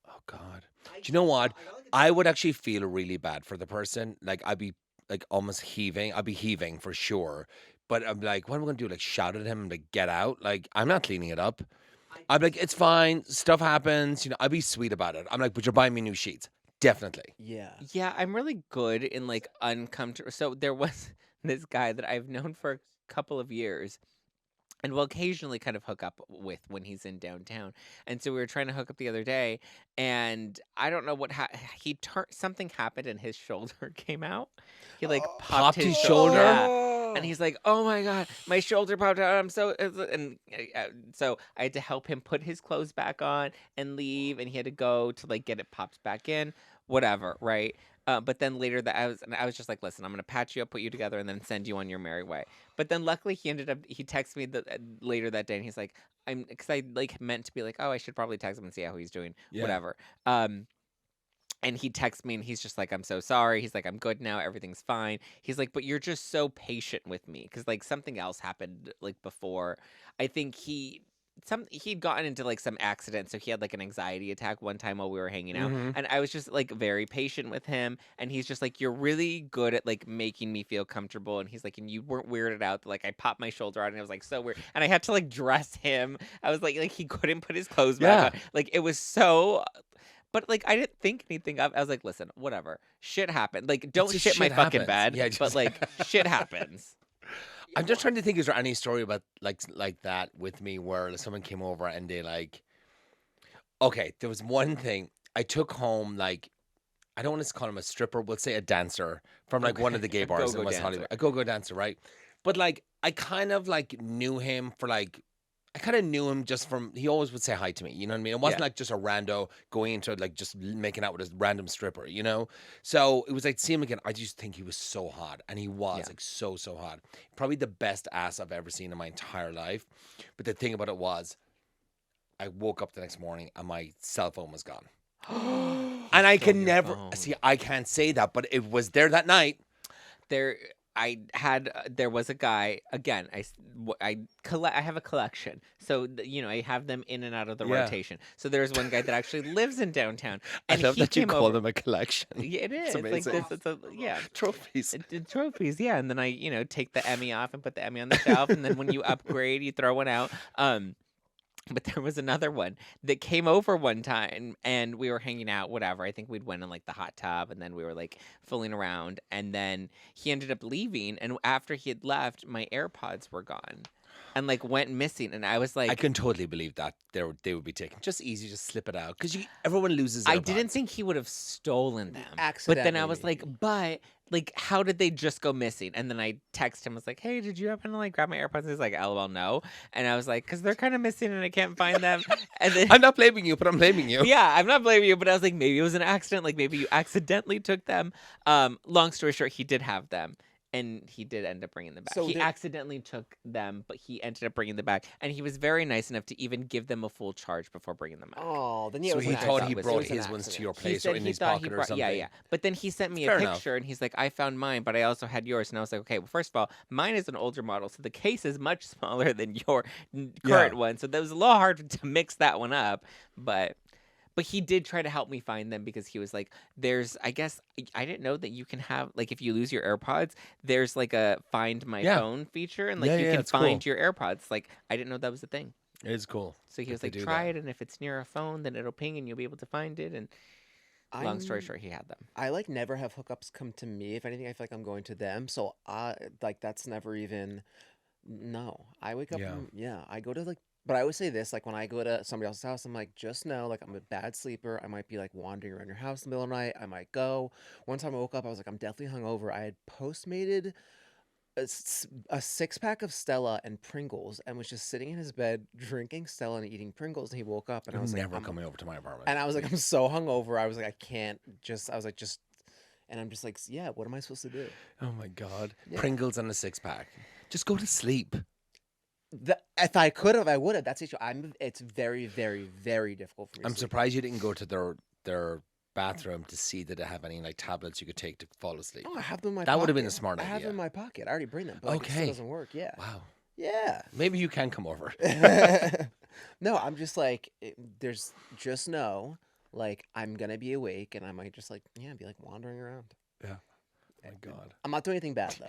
A: Oh God. Do you know what? I would actually feel really bad for the person. Like I'd be like almost heaving. I'd be heaving for sure. But I'm like, what am I gonna do? Like shout at him and like get out? Like I'm not cleaning it up. I'm like, it's fine. Stuff happens. You know, I'd be sweet about it. I'm like, but you're buying me new sheets. Definitely.
C: Yeah.
B: Yeah, I'm really good in like uncomfortable. So there was this guy that I've known for a couple of years, and will occasionally kind of hook up with when he's in downtown. And so we were trying to hook up the other day, and I don't know what he turned something happened and his shoulder came out. He like
C: Oh,
B: popped
A: Popped
B: his
A: his
B: shoulder.
A: shoulder?
B: Yeah. And he's like, "Oh my god, my shoulder popped out. I'm so," and so I had to help him put his clothes back on and leave, and he had to go to like get it popped back in, whatever, right? But then later that I was just like, "Listen, I'm gonna patch you up, put you together, and then send you on your merry way." But then luckily he texted me later that day, and he's like, because I like meant to be like, "Oh, I should probably text him and see how he's doing,"
A: Yeah.
B: whatever. And he texts me and he's just like, "I'm so sorry." He's like, "I'm good now. Everything's fine." He's like, "But you're just so patient with me." Because like something else happened like before. I think he'd gotten into like some accident. So he had like an anxiety attack one time while we were hanging out.
A: Mhm.
B: And I was just like very patient with him. And he's just like, "You're really good at like making me feel comfortable." And he's like, "And you weren't weirded out that like I popped my shoulder out and it was like so weird." And I had to like dress him. I was like he couldn't put his clothes back on. Like it was so, but like I didn't think anything of. I was like, "Listen, whatever. Shit happened. Like don't
A: just
B: shit my
A: shit
B: fucking
A: happens.
B: bed."
A: Yeah,
B: But
A: just-
B: like shit happens.
A: I'm just trying to think. Is there any story about like that with me where someone came over and they like? Okay, there was one thing I took home. Like, I don't want to call him a stripper. We'll say a dancer from like one of the
B: Okay,
A: gay
B: a
A: bars in
B: go-go
A: West
B: dancer.
A: Hollywood. A go-go dancer, right? But like, I kind of like knew him for like. I kind of knew him just from he always would say hi to me. You know what I mean? It wasn't
B: Yeah.
A: like just a rando going into like just making out with a random stripper. You know? So it was like see him again. I just think he was so hot, and he was
B: Yeah.
A: like so hot. Probably the best ass I've ever seen in my entire life. But the thing about it was, I woke up the next morning and my cell phone was gone. And I
B: Stole
A: can
B: your
A: never
B: phone.
A: see. I can't say that, but it was there that night.
B: There there was a guy again. I have a collection, so I have them in and out of the
A: Yeah.
B: rotation. So there's one guy that actually lives in downtown, and
A: I love
B: he
A: that you
B: came
A: call
B: over.
A: them a collection.
B: Yeah, it is.
A: It's
B: It's like
A: amazing.
B: this. It's a yeah.
A: Trophies.
B: Trophies, yeah, and then I, take the Emmy off and put the Emmy on the shelf, and then when you upgrade, you throw one out. But there was another one that came over one time, and we were hanging out, whatever. I think we'd went in like the hot tub, and then we were like fooling around, and then he ended up leaving, and after he had left, my AirPods were gone, and like went missing, and I was
A: I
B: like,
A: can totally believe that they would be taken. Just easy, just slip it out because everyone loses.
B: I
A: AirPods.
B: didn't think he would have stolen them. But then I
C: Accidentally,
B: was like,
C: maybe.
B: but like, how did they just go missing? And then I text him, was like, "Hey, did you happen to like grab my AirPods?" And he's like, "LOL, no." And I was like, "Cause they're kind of missing and I can't find them." And then
A: I'm not blaming you, but I'm blaming you.
B: yeah, I'm not blaming you, but I was like, maybe it was an accident. Like maybe you accidentally took them. Long story short, he did have them. And he did end up bringing them back.
C: So
B: He
C: there-
B: accidentally took them, but he ended up bringing them back. And he was very nice enough to even give them a full charge before bringing them back.
C: Oh, then yeah.
A: So
C: it was
A: he
C: an
A: thought
C: accident.
A: he
C: It was
A: brought
C: an
A: his ones to
C: accident.
A: your
B: He
A: place or
B: said
A: in
B: he
A: his
B: thought
A: pocket
B: he
A: or
B: brought,
A: something.
B: yeah. But then he sent me
A: Fair
B: a
A: enough.
B: picture, and he's like, "I found mine, but I also had yours." And I was like, "Okay, well, first of all, mine is an older model, so the case is much smaller than your current one. So that was a little hard to mix that one up, but." But he did try to help me find them because he was like, "There's, I guess, I didn't know that you can have like if you lose your AirPods, there's like a Find My
A: Yeah.
B: Phone feature, and like
A: Yeah,
B: you
A: yeah,
B: can
A: it's
B: find
A: cool.
B: your AirPods." Like I didn't know that was a thing.
A: It is cool.
B: So he
A: that
B: was
A: they
B: like,
A: do
B: "Try
A: that.
B: it, and if it's near a phone, then it'll ping, and you'll be able to find it." And long story
C: I'm-
B: short, he had them.
C: I like never have hookups come to me. If anything, I feel like I'm going to them. So I like that's never even. No, I wake up.
A: Yeah.
C: Yeah, I go to like. But I always say this, like when I go to somebody else's house, I'm like, just know, like I'm a bad sleeper. I might be like wandering around your house in the middle of the night. I might go. One time I woke up, I was like, I'm definitely hungover. I had postmated a 6-pack of Stella and Pringles and was just sitting in his bed drinking Stella and eating Pringles. And he woke up and I
A: You're
C: was like,
A: never
C: I'm,
A: coming over to my apartment.
C: and I was like, I'm so hungover. I was like, I can't just. I was like, just. And I'm just like, yeah. What am I supposed to do?
A: Oh my god.
C: Yeah.
A: Pringles and a 6-pack. Just go to sleep.
C: If I could have, I would have. That's the issue. It's very, very, very difficult for me.
A: I'm
C: to sleep.
A: surprised you didn't go to their bathroom to see that they have any like tablets you could take to fall asleep.
C: Oh, I have them in my.
A: That would have been a
C: pocket.
A: smart
C: I have
A: idea.
C: them in my pocket. I already bring them. But like, it
A: Okay.
C: still doesn't work. Yeah.
A: Wow.
C: Yeah.
A: Maybe you can come over.
C: No, I'm just like, there's just no, like, I'm gonna be awake and I might just like, yeah, be like wandering around.
A: Yeah. Oh my god.
C: I'm not doing anything bad though.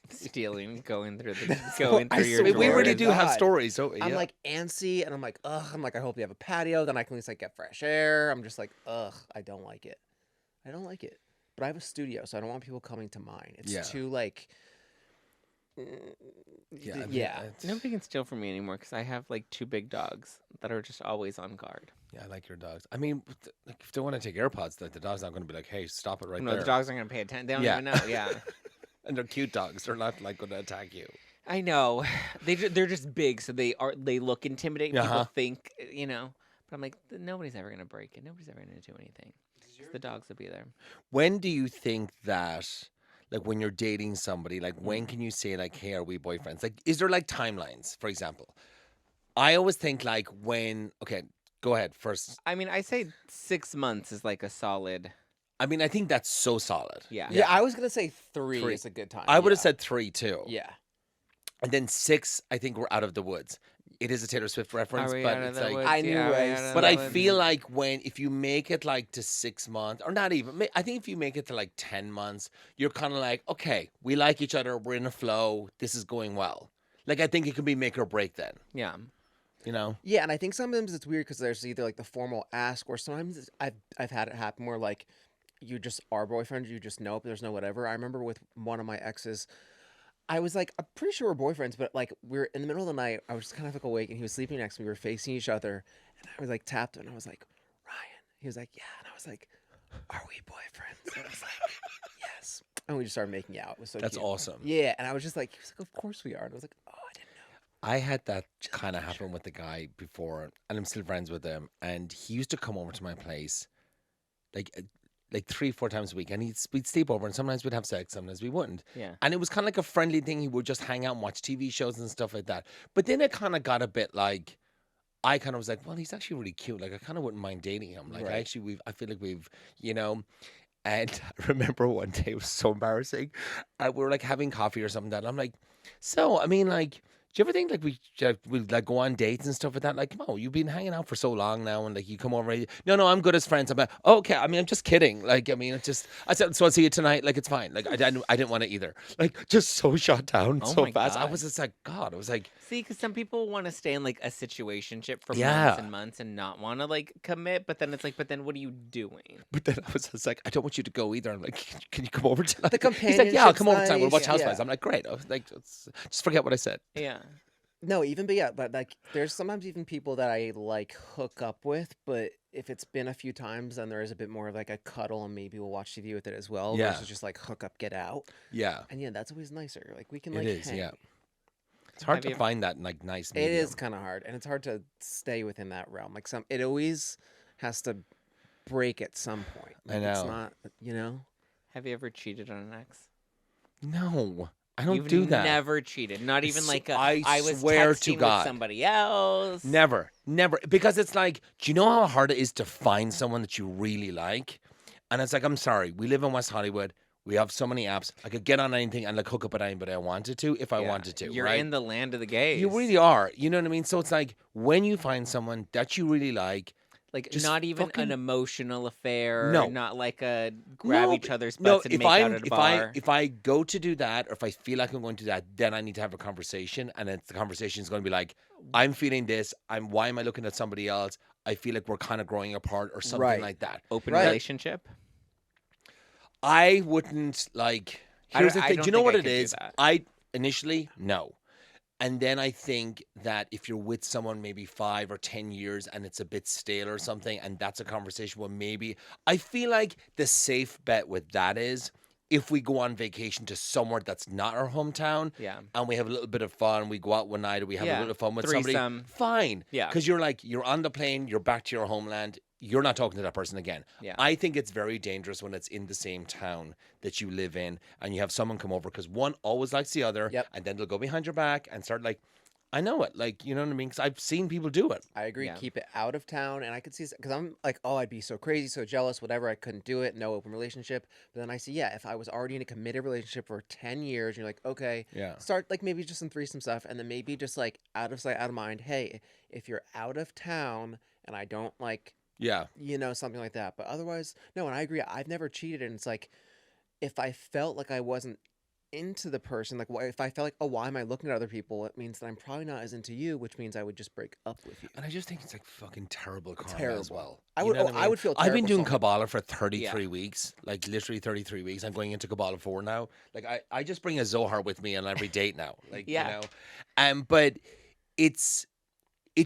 B: Stealing, going through
C: I
B: your
C: swear
A: We
C: to
B: drawers.
A: really
C: God.
A: do have stories, don't we?
C: I'm
A: Yeah.
C: like antsy and I'm like, ugh. I'm like, I hope you have a patio. Then I can at least like get fresh air. I'm just like, ugh. I don't like it. I don't like it. But I have a studio, so I don't want people coming to mine. It's
A: Yeah.
C: too like.
A: Yeah, I mean,
C: Yeah.
B: Nobody can steal from me anymore because I have like 2 big dogs that are just always on guard.
A: yeah, I like your dogs. I mean, like, if they want to take AirPods, like the dog's not going to be like, "Hey, stop it right
B: No,
A: there."
B: the dogs aren't gonna pay attention. They don't
A: Yeah.
B: even know. Yeah,
A: And they're cute dogs. They're not like going to attack you.
B: I know. They're just big, so they look intimidating. People
A: Uh-huh.
B: think but I'm like nobody's ever gonna break it. Nobody's ever gonna do anything. Just the dogs will be there.
A: When do you think that, like, when you're dating somebody, like, when can you say, like, "Hey, are we boyfriends?" Like, is there like timelines? For example, I always think like when. Okay, go ahead first.
B: I mean, I say 6 months is like a solid.
A: I mean, I think that's so solid.
B: Yeah.
C: Yeah, I was gonna say 3
A: 3.
C: is a good time.
A: I would have
C: yeah.
A: said 3 too.
C: Yeah.
A: And then 6, I think we're out of the woods. It is a Taylor Swift reference,
B: Are we
A: but
B: out of
A: it's
B: the
A: like.
B: woods?
C: I knew
B: Yeah, are we
C: I
B: out of
A: But
B: the
A: I
B: woods?
A: feel like if you make it like to 6 months, or not even, I think if you make it to like 10 months, you're kind of like, okay, we like each other, we're in a flow, this is going well. Like, I think it can be make or break then,
B: Yeah.
A: you know?
C: Yeah, and I think sometimes it's weird because there's either like the formal ask, or sometimes I've had it happen where like you just are boyfriends, you just know, but there's no whatever. I remember with one of my exes, I was like, I'm pretty sure we're boyfriends, but like we are in the middle of the night. I was just kind of like awake, and he was sleeping next to me. We were facing each other, and I was like tapped him, and I was like, Ryan. He was like, yeah, and I was like, are we boyfriends? And I was like, yes. And we just started making out. It was so
A: That's
C: cute.
A: awesome.
C: Yeah, and I was just like, he was like, of course we are. And I was like, oh, I didn't know.
A: I had that kind of happen with the guy before, and I'm still friends with him. And he used to come over to my place, like 3-4 times a week, and we'd sleep over, and sometimes we'd have sex, sometimes we wouldn't.
B: Yeah.
A: And it was kind of like a friendly thing. He would just hang out and watch TV shows and stuff like that. But then it kind of got a bit like, I kind of was like, well, he's actually really cute. Like, I kind of wouldn't mind dating him. Like,
C: Right.
A: I feel like we've, you know. And I remember one day, it was so embarrassing. We were like having coffee or something. And I'm like, so, I mean, like, do you ever think like we like go on dates and stuff like that? Like, oh, you've been hanging out for so long now, and like you come over. No, I'm good as friends. I'm like, oh, okay. I mean, I'm just kidding. Like, I mean, it's just. I said, so I'll see you tonight. Like, it's fine. Like, I didn't want to either. Like, just so shut down
B: Oh
A: so
B: my
A: fast. I
B: God.
A: was just like, God. I was like,
B: See, because some people want to stay in like a situationship for
A: Yeah.
B: months and months and not want to like commit, but then it's like, but then what are you doing?
A: but then I was just like, I don't want you to go either. I'm like, can you come over tonight?
C: The
A: He's like, yeah, I'll come over tonight. We'll watch
C: companionship's nice,
A: Housewives.
C: yeah.
A: I'm like, great. I was like, just forget what I said.
B: Yeah.
C: No, but like there's sometimes even people that I like hook up with, but if it's been a few times, then there is a bit more of like a cuddle, and maybe we'll watch TV with it as well,
A: Yeah.
C: versus just like hook up, get out.
A: Yeah,
C: And yeah, that's always nicer. Like we can
A: it
C: like
A: is.
C: hang.
A: Yeah, it's hard
B: Have
A: to
B: you ever-
A: find that like nice.
C: It
A: Medium.
C: is kind of hard, and it's hard to stay within that realm. Like it always has to break at some point.
A: I
C: Like, It's
A: know.
C: not, you know.
B: Have you ever cheated on an ex?
A: No, I don't
B: You've
A: do that.
B: Never cheated. Not even
A: S-
B: like
A: I
B: was
A: swear to
B: texting
A: God.
B: with somebody else.
A: Never, because it's like, do you know how hard it is to find someone that you really like? And it's like, I'm sorry, we live in West Hollywood. We have so many apps. I could get on anything and like hook up with anybody I wanted to if I
B: Yeah.
A: wanted to.
B: You're
A: right?
B: in the land of the gays.
A: You really are. You know what I mean? So it's like when you find someone that you really like.
B: like
A: just
B: not even
A: fucking-
B: an emotional affair.
A: No.
B: Not like a grab
A: No,
B: each other's
A: No,
B: butts and
A: if
B: make out at a bar.
A: if I go to do that, or if I feel like I'm going to do that, then I need to have a conversation, and then the conversation is going to be like, I'm feeling this. Why am I looking at somebody else? I feel like we're kind of growing apart, or something
C: Right.
A: like that.
B: Open
C: Right.
B: relationship.
A: I wouldn't like.
B: I
A: Here's
B: don't-
A: the
B: I
A: thing.
B: don't
A: Do you know
B: think
A: what
B: I
A: it
B: could do
A: is?
B: that.
A: I initially no, and then I think that if you're with someone maybe 5 or 10 years and it's a bit stale or something, and that's a conversation where maybe I feel like the safe bet with that is if we go on vacation to somewhere that's not our hometown.
B: Yeah.
A: And we have a little bit of fun. We go out one night, or we have
B: Yeah.
A: a little fun with
B: Threesome.
A: somebody. Fine.
B: Yeah.
A: Because you're on the plane. You're back to your homeland. You're not talking to that person again.
B: Yeah.
A: I think it's very dangerous when it's in the same town that you live in, and you have someone come over because one always likes the other,
C: Yep.
A: and then they'll go behind your back and start like, I know it, like, you know what I mean? Because I've seen people do it.
C: I agree.
B: Yeah.
C: Keep it out of town, and I could see because I'm like, oh, I'd be so crazy, so jealous, whatever. I couldn't do it. No open relationship. But then I see, yeah, if I was already in a committed relationship for 10 years, and you're like, okay,
A: Yeah.
C: start like maybe just some threesome stuff, and then maybe just like out of sight, out of mind. Hey, if you're out of town and I don't like,
A: Yeah.
C: something like that. But otherwise, no. And I agree. I've never cheated, and it's like, if I felt like I wasn't into the person, like if I felt like, oh, why am I looking at other people? It means that I'm probably not as into you, which means I would just break up with you.
A: And I just think it's like fucking terrible karma as
C: Terrible.
A: well.
C: I
A: You
C: would.
A: know
C: Oh,
A: what I
C: I
A: mean?
C: would feel
A: I've been
C: terrible.
A: doing
C: for someone.
A: Kabbalah for 33 weeks, like literally 33 weeks. I'm going into Kabbalah 4 now. Like I just bring a Zohar with me on every date now. Like,
B: Yeah.
A: you know. But it's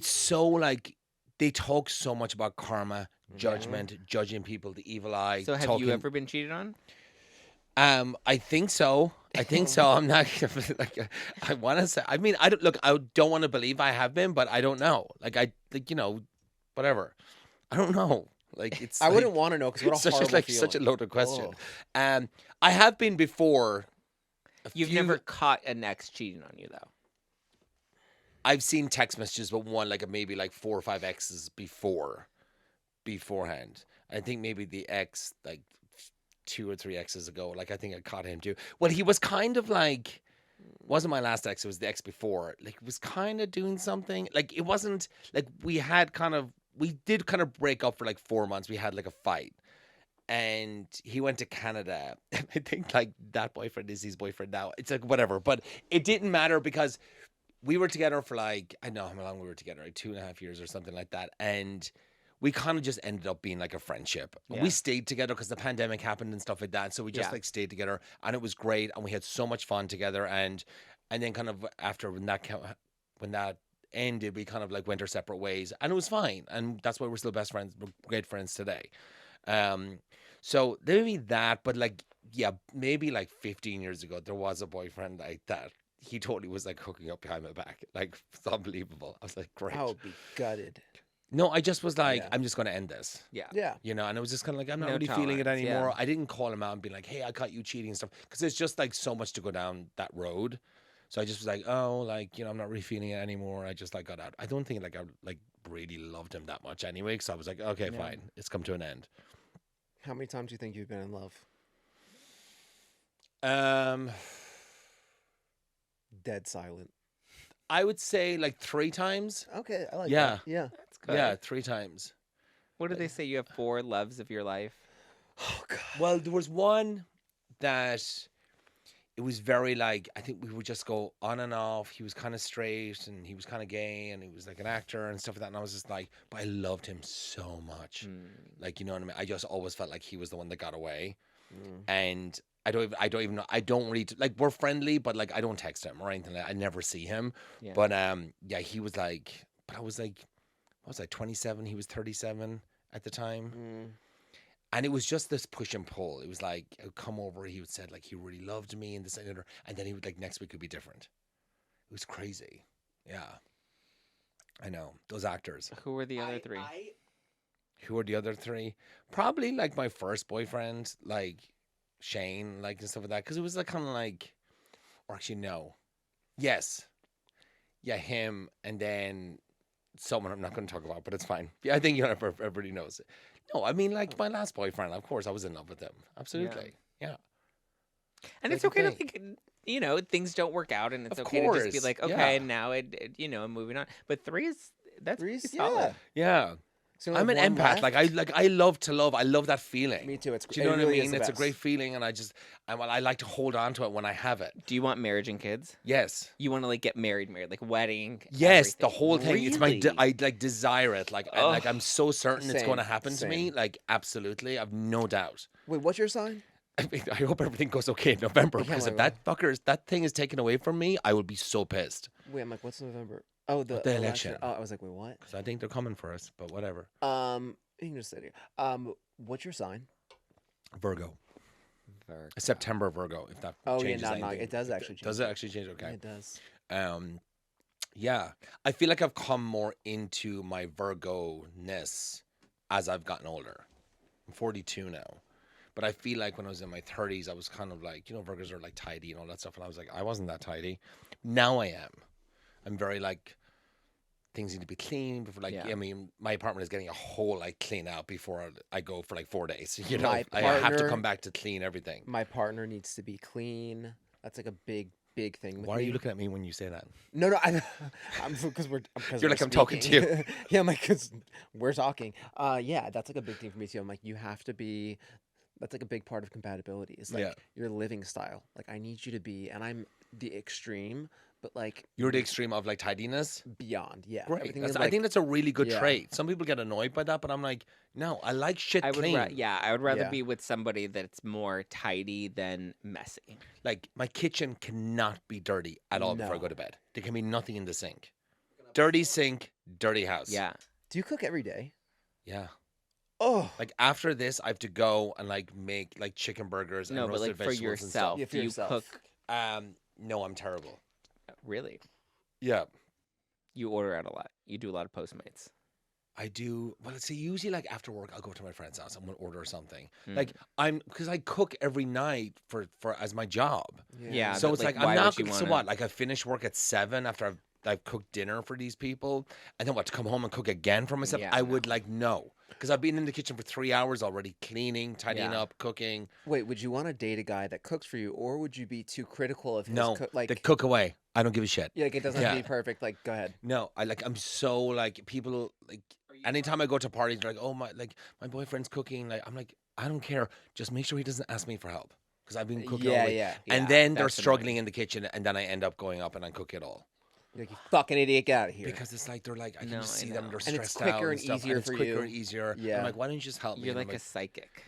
A: so like they talk so much about karma, judgment, judging people, the evil eye.
B: So have
A: talking,
B: you ever been cheated on?
A: I think so. I think so. I'm not like I want to say. I mean, I don't look. I don't want to believe I have been, but I don't know. Like you know, whatever. I don't know. Like it's.
C: I
A: like,
C: wouldn't want to know because what a
A: it's such
C: horrible
A: like
C: feeling.
A: such a loaded question.
C: Oh.
A: I have been before.
B: You've never caught an ex cheating on you though.
A: I've seen text messages, but one like maybe like 4 or 5 exes beforehand. I think maybe the ex like 2 or 3 exes ago. Like I think I caught him too. Well, he was kind of like. Wasn't my last ex, it was the ex before. Like it was kind of doing something. Like it wasn't like we did kind of break up for like 4 months. We had like a fight. And he went to Canada. I think like that boyfriend is his boyfriend now. It's like whatever. But it didn't matter because we were together for like, I know how long we were together, like 2.5 years or something like that. And we kind of just ended up being like a friendship.
B: Yeah.
A: We stayed together because the pandemic happened and stuff like that. So we just like stayed together and it was great. And we had so much fun together. And then kind of after when that ended, we kind of like went our separate ways and it was fine. And that's why we're still best friends. We're great friends today. So maybe that, but like, yeah, maybe like 15 years ago, there was a boyfriend like that. He totally was like hooking up behind my back. Like, it's unbelievable. I was like, great.
C: I would be gutted.
A: No, I just was like,
C: Yeah.
A: I'm just going to end this.
B: Yeah.
C: Yeah.
A: You know, and it was just kind of like, I'm not
B: No
A: really feeling it
B: tolerance, yeah.
A: anymore. I didn't call him out and be like, hey, I caught you cheating and stuff. Because it's just like so much to go down that road. So I just was like, oh, like, you know, I'm not really feeling it anymore. I just like got out. I don't think like I like really loved him that much anyway. So I was like, okay, fine. It's come to an end.
C: How many times do you think you've been in love? Dead silent.
A: I would say like 3 times.
C: Okay, I like
A: Yeah.
C: that. Yeah.
B: That's good.
A: Yeah, 3 times.
B: What do they say? You have 4 loves of your life.
C: Oh god.
A: Well, there was one that it was very like, I think we would just go on and off. He was kind of straight and he was kind of gay and he was like an actor and stuff like that. And I was just like, but I loved him so much. Like, you know what I mean? I just always felt like he was the one that got away. And I don't even know. I don't really, like, we're friendly, but like, I don't text him or anything like that. I never see him.
B: Yeah.
A: But yeah, he was like, but I was like, what was I, 27? He was 37 at the time. And it was just this push and pull. It was like, I would come over, he would say like he really loved me and this and that, and then he would like next week would be different. It was crazy. Yeah. I know. Those actors.
B: Who were the other 3?
A: Who were the other 3? Probably like my first boyfriend, like Shane, like and stuff like that. Because it was like kind of like, or actually no. Yes. Yeah, him and then someone I'm not going to talk about, but it's fine. Yeah, I think you know, everybody knows it. No, I mean, like my last boyfriend, of course, I was in love with him. Absolutely. Yeah.
B: And it's
A: Like
B: okay
A: a
B: to think, you know, things don't work out, and it's
A: Of
B: okay to just be
A: course,
B: like,
A: yeah.
B: okay, now you know, I'm moving on. But 3 is that's pretty solid.
A: Yeah.
C: So
A: I'm an
C: one
A: empath.
C: left?
A: Like I love to love. I love that feeling.
C: Me too. It's
A: Do you know
C: it
A: what
C: really
A: I
C: is
A: mean?
C: the
A: It's a
C: best.
A: great feeling, and I like to hold on to it when I have it.
B: Do you want marriage and kids?
A: Yes.
B: You want to like get married, like wedding?
A: Yes, the
B: everything.
A: whole thing. It's
B: Really?
A: I like desire it. Like I'm so certain it's
C: Same,
A: going to happen to me.
C: same.
A: Like absolutely, I've no doubt.
C: Wait, what's your sign?
A: I mean, I hope everything goes okay in November
C: Yeah,
A: because
C: like
A: if that thing is taken away from me, I will be so pissed.
C: Wait, I'm like, what's November? Oh, the
A: The election.
C: Oh, I was like, wait, what?
A: Because I think they're coming for us. But whatever.
C: You can just sit here. What's your sign?
A: Virgo.
B: Virgo.
A: September Virgo. If that
C: Oh, yeah,
A: changes
C: no,
A: anything.
C: it does actually change.
A: Does it actually change? Okay.
C: Yeah, it does.
A: Yeah, I feel like I've come more into my Virgo-ness as I've gotten older. I'm 42 now. But I feel like when I was in my 30s, I was kind of like, you know, Virgos are like tidy and all that stuff. And I was like, I wasn't that tidy. Now I am. I'm very like, things need to be clean before, like,
B: Yeah.
A: I mean, my apartment is getting a whole like clean out before I go for like 4 days. You know,
C: My
A: I have to
C: partner-
A: come back to clean everything.
C: My partner needs to be clean. That's like a big thing with
A: Why are
C: me.
A: you looking at me when you say that?
C: No, I'm because we're. Because
A: You're
C: we're
A: like, I'm talking to
C: speaking. Yeah, I'm like, because we're talking. Yeah, that's like a big thing for me too. I'm like, you have to be That's like a big part of compatibility. Is like
A: Yeah.
C: your living style. Like I need you to be, and I'm the extreme, but like
A: You're the extreme of like tidiness.
C: beyond. Yeah,
A: Great.
C: everything
A: That's,
C: is
A: I
C: like
A: think that's a really good
C: yeah,
A: trait. Some people get annoyed by that, but I'm like, no, I like shit
B: I would,
A: clean.
B: I would rather
C: Yeah.
B: be with somebody that's more tidy than messy.
A: Like my kitchen cannot be dirty at all before I
C: No.
A: go to bed. There can be nothing in the sink. Dirty sink, dirty house.
B: Yeah.
C: Do you cook every day?
A: Yeah.
C: Oh,
A: Like after this, I have to go and like make like chicken burgers and
B: No, but
A: roasted
B: like for
A: vegetables
B: yourself,
C: Yeah, for
B: do you
C: yourself.
B: cook?
A: No, I'm terrible.
B: Really?
A: Yeah.
B: You order out a lot. You do a lot of Postmates.
A: I do. Well, let's see. Usually, like after work, I'll go to my friend's house. I'm gonna order something.
B: Mm.
A: Like because I cook every night for as my job.
B: Yeah,
A: So
B: but,
A: it's
B: like,
A: like
B: why
A: I'm
B: would
A: not.
B: you
A: So
B: wanna-
A: what? Like I finish work at 7 after I've cooked dinner for these people, and then what? To come home and cook again for myself?
B: Yeah,
A: I
B: no.
A: would like no, because I've been in the kitchen for 3 hours already, cleaning, tidying
B: Yeah.
A: up, cooking.
C: Wait, would you want to date a guy that cooks for you, or would you be too critical of his
A: No,
C: like?
A: the cook away. I don't give a shit.
C: Yeah, like it doesn't have to
A: Yeah.
C: be perfect. Like, go ahead.
A: No, I'm so like people like anytime I go to parties, they're like, oh my boyfriend's cooking. Like I'm like, I don't care. Just make sure he doesn't ask me for help because I've been cooking all
C: Yeah,
A: week.
C: yeah.
A: And
B: Yeah,
A: then they're
B: that's
A: struggling
B: annoying.
A: in the kitchen, and then I end up going up and I cook it all
C: You're like, you fucking idiot, get out of here.
A: because it's like they're like I can
B: No,
A: just
B: I
A: see them,
B: know.
A: they're
C: And it's
A: stressed out
C: quicker and
A: stuff,
C: easier
A: it's
C: for
A: quicker
C: you.
A: and easier.
C: Yeah.
A: I'm like, why don't you just help me?
B: You're
A: And I'm
B: like a psychic.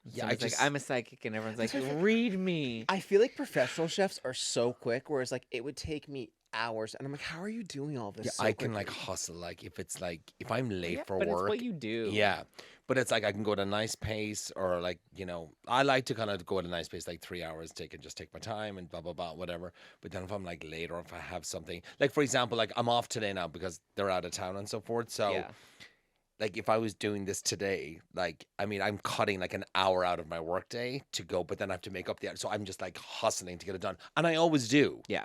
A: Yeah, I
B: Someone's
A: just-
B: like, I'm a psychic, and everyone's like,
C: That's what I-
B: read me.
C: I feel like professional chefs are so quick, whereas like it would take me hours, and I'm like, how are you doing all this?
A: yeah,
C: so
A: I can like
C: quickly?
A: hustle. Like if I'm late
B: Yeah,
A: for
B: but
A: work,
B: it's what you do.
A: yeah. But it's like I can go at a nice pace, or like I like to kind of go at a nice pace, like 3 hours, just take my time and blah blah blah, whatever. But then if I'm like late, or if I have something, like for example, like I'm off today now because they're out of town and so forth. So
B: Yeah.
A: like if I was doing this today, like I mean I'm cutting like an hour out of my workday to go, but then I have to make up the hour. So I'm just like hustling to get it done, and I always do.
B: Yeah.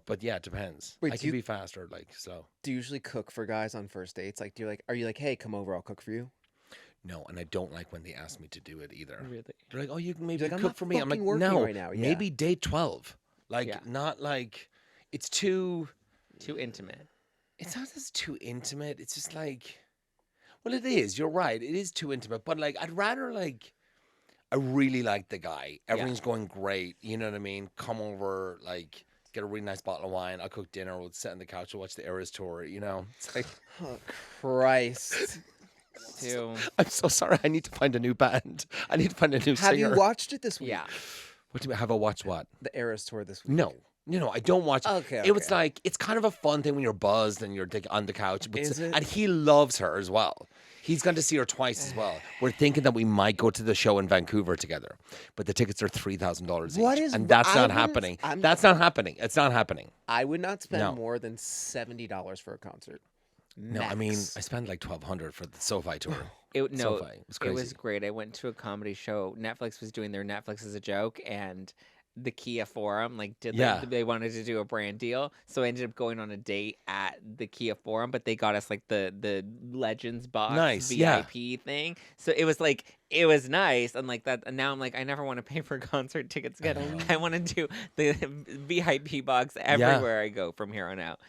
A: But yeah, it depends.
C: Wait,
A: I
C: do
A: can
C: you-
A: be faster, like slow.
C: Do you usually cook for guys on first dates? Like, are you like, hey, come over, I'll cook for you?
A: No, and I don't like when they ask me to do it either.
B: Really?
A: They're like, "Oh, you can maybe
C: like, "I'm
A: cook
C: not
A: for me." I'm like,
C: fucking working
A: "No,
C: right now." Yeah.
A: maybe date 12." Like,
B: Yeah.
A: not like it's too.
B: Too intimate.
A: It's not just too intimate. It's just like, well, it is. You're right. It is too intimate. But like, I'd rather like, I really like the guy. Everything's going great. You know what I mean? Come over, like, get a really nice bottle of wine. I'll cook dinner. We'll sit on the couch. We'll watch the Eras tour. It's like,
C: Oh, Christ.
B: Too.
A: I'm so sorry. I need to find a new band. I need to find a new
C: Have
A: singer.
C: you watched it this week?
B: Yeah.
A: What do I have? I watched what?
C: The Eras tour this week.
A: No. No, I don't watch.
C: Okay,
A: It was
C: okay.
A: like it's kind of a fun thing when you're buzzed and you're on the couch.
C: Is it?
A: And he loves her as well. He's gone to see her twice as well. We're thinking that we might go to the show in Vancouver together, but the tickets are $3,000 each,
C: What is-
A: and that's
C: I
A: not
C: wouldn't-
A: happening.
C: I'm-
A: That's not happening. It's not happening.
C: I would not spend
A: No.
C: more than $70 for a concert.
A: No, I mean
C: Max.
A: I spent like $1,200 for the SoFi tour.
B: It, no,
A: SoFi. It was
B: it was
A: crazy.
B: great. I went to a comedy show. Netflix was doing their Netflix as a joke, and the Kia Forum
A: Yeah.
B: they wanted to do a brand deal, so I ended up going on a date at the Kia Forum, but they got us like the Legends box
A: Nice, yeah.
B: VIP thing. So it was nice, and like that. And now I'm like, I never want to pay for concert tickets again.
A: know.
B: I want to do the VIP box everywhere I go from here on out.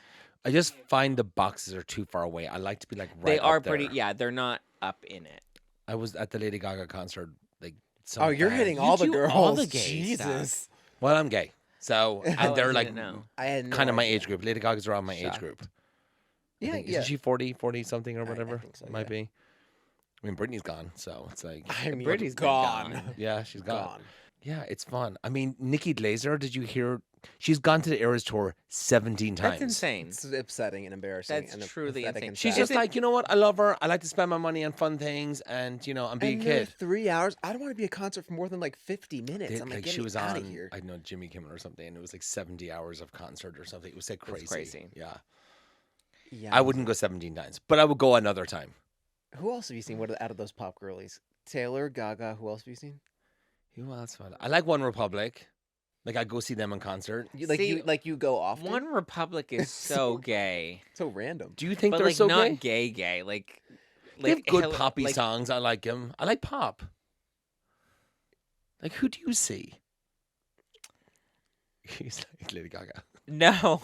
A: I just find the boxes are too far away. I like to be like right
B: They are
A: up
B: pretty.
A: there.
B: Yeah, they're not up in it.
A: I was at the Lady Gaga concert. Like, some
C: Oh, you're
A: band-
C: hitting
B: You
C: all the
B: do
C: girls.
B: all the gay
C: Jesus.
B: stuff.
A: Well, I'm gay, so and
B: Oh, I
A: they're like
B: didn't know.
C: I had no
A: kind of my
C: idea.
A: age group. Lady Gaga's around my age
C: Shocked.
A: group.
C: Yeah,
A: think,
C: yeah.
A: Isn't she 40 something or
C: I
A: whatever?
C: think so,
A: Might
C: yeah.
A: be. I mean, Britney's gone, so it's like,
C: I mean,
B: Britney's been
C: gone.
B: gone.
A: yeah, she's gone.
C: Gone.
A: Yeah, it's fun. I mean, Nikki Glaser, did you hear? She's gone to the Eras tour 17 times.
B: That's insane.
C: It's upsetting and embarrassing.
B: That's
C: and
B: truly
C: pathetic
B: insane.
C: and
A: She's
C: sad.
A: just like, you know what? I love her. I like to spend my money on fun things, and I'm being a
C: Another
A: kid.
C: 3 hours. I don't want to be a concert for more than like 50 minutes.
A: They-
C: I'm like,
A: like
C: get
A: she
C: me
A: was
C: out
A: on,
C: of here.
A: I know Jimmy Kimmel or something, and it was like 70 hours of concert or something. It was like crazy.
B: crazy.
A: Yeah,
C: Yeah,
A: I wouldn't go 17 times, but I would go another time.
C: Who else have you seen? What out of those pop girlies? Taylor, Gaga. Who else have you seen?
A: Who else? I like One Republic. Like I'd go see them in concert.
B: See,
C: You go often.
B: One Republic is so gay,
C: So random.
A: Do you think
B: but
A: they're
B: like
A: so
B: not
A: gay?
B: gay. Like
A: They have good
B: Hil-
A: poppy
B: like,
A: songs. I like them. I like pop. Like who do you see? He's like Lady Gaga.
B: No,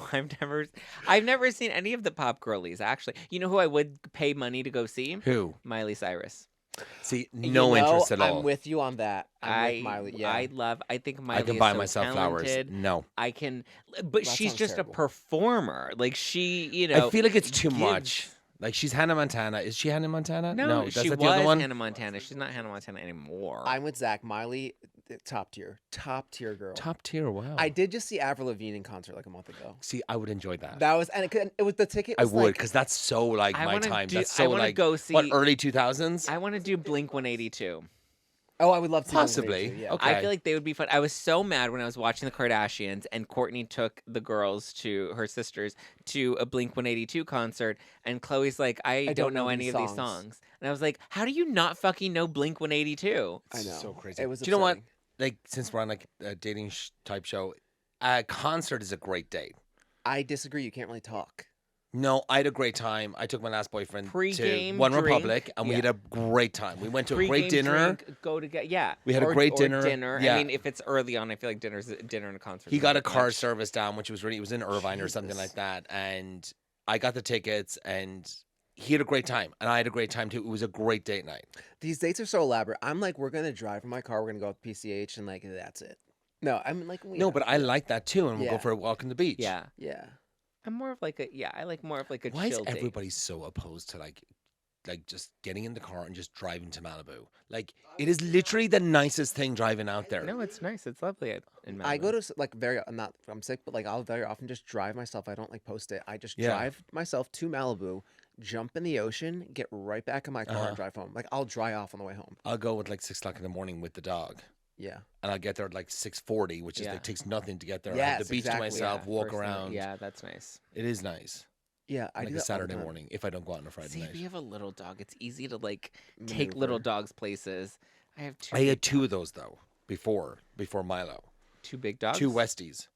B: I've never seen any of the pop girlies. Actually, you know who I would pay money to go see?
A: Who?
B: Miley Cyrus.
A: See,
C: You
A: no
C: know,
A: interest at all.
C: I'm with you on that. I'm with
B: I
C: Miley. Yeah,
B: I think Miley
A: I can
B: is
A: buy
B: so
A: myself flowers.
B: talented.
A: No.
B: I can, but
C: That
B: she's
C: sounds
B: just
C: terrible.
B: a performer. Like she,
A: I feel like it's too
B: gives-
A: much. Like she's Hannah Montana. Is she Hannah Montana?
B: No,
A: that's
B: she
A: not the other
B: was
A: one.
B: Hannah Montana. She's not Hannah Montana anymore.
C: I'm with Zach. Miley, top tier girl.
A: Top tier. Wow.
C: I did just see Avril Lavigne in concert like a month ago.
A: See, I would enjoy that.
C: That was, and it was the ticket.
A: I
C: Was
A: would,
C: like,
A: because that's so like
B: I
A: my
B: wanna
A: time.
B: do-
A: That's
B: I
A: so
B: wanna
A: like
B: go
A: what
B: see-
A: early 2000s.
B: I want to do Blink 182.
C: oh, I would love to see Blink
A: Possibly.
C: 182, yeah.
A: Okay.
B: I feel like they would be fun. I was so mad when I was watching the Kardashians and Courtney took the girls to her sisters to a Blink 182 concert, and Chloe's like, I don't know any of these songs. And I was like, how do you not fucking know Blink 182?
C: I know.
A: So crazy.
C: It was.
A: Do you know what?
C: upsetting.
A: Like, since we're on like a dating type show, a concert is a great date.
C: I disagree. You can't really talk.
A: No, I had a great time. I took my last boyfriend to
B: Pre-game
A: One
B: drink.
A: Republic, and we
C: Yeah.
A: had a great time. We went to a
B: Pre-game
A: great dinner.
B: drink, go to get
A: We had a great dinner.
B: I
A: Yeah.
B: mean, if it's early on, I feel like dinner and a concert.
A: He
B: is
A: got a
B: bit
A: car
B: much.
A: service down, which was really, it was in Irvine or something
C: Jesus.
A: like that. And I got the tickets, and he had a great time, and I had a great time too. It was a great date night.
C: These dates are so elaborate. I'm like, we're gonna drive in my car. We're gonna go with PCH, and like that's it. No, I'm like,
A: No, but I like that too, and we'll go
C: Yeah.
A: for a walk on the beach.
B: Yeah,
C: Yeah.
B: I'm more of like a I like more of like a
A: Why is
B: chill date.
A: everybody so opposed to like just getting in the car and just driving to Malibu? Like it is literally the nicest thing driving out there.
B: No, it's nice. It's lovely in
C: I go
B: Malibu.
C: to like I'm sick, but like I'll very often just drive myself. I don't like post it. I just
A: Yeah.
C: drive myself to Malibu, jump in the ocean, get right back in my car
A: Uh-huh.
C: and drive home. Like I'll dry off on the way home.
A: I'll go at like 6 o'clock in the morning with the dog,
C: Yeah.
A: and I'll get there at like 6:40, which is
B: Yeah.
A: like takes nothing to get there. I have
C: Yes,
A: the beach
C: exactly.
A: to myself,
B: Yeah,
A: walk
B: first thing-
A: around.
B: Yeah, that's nice.
A: It is nice.
C: Yeah. I
A: Like
C: do
A: a
C: that all the
A: Saturday
C: time.
A: morning if I don't go out on a Friday
B: See,
A: night.
B: if you have a little dog, it's easy to like take little
C: Maneuver.
B: dogs places. I have two.
A: I
B: big
A: had two of those though before Milo.
B: two big dogs.
A: Two Westies.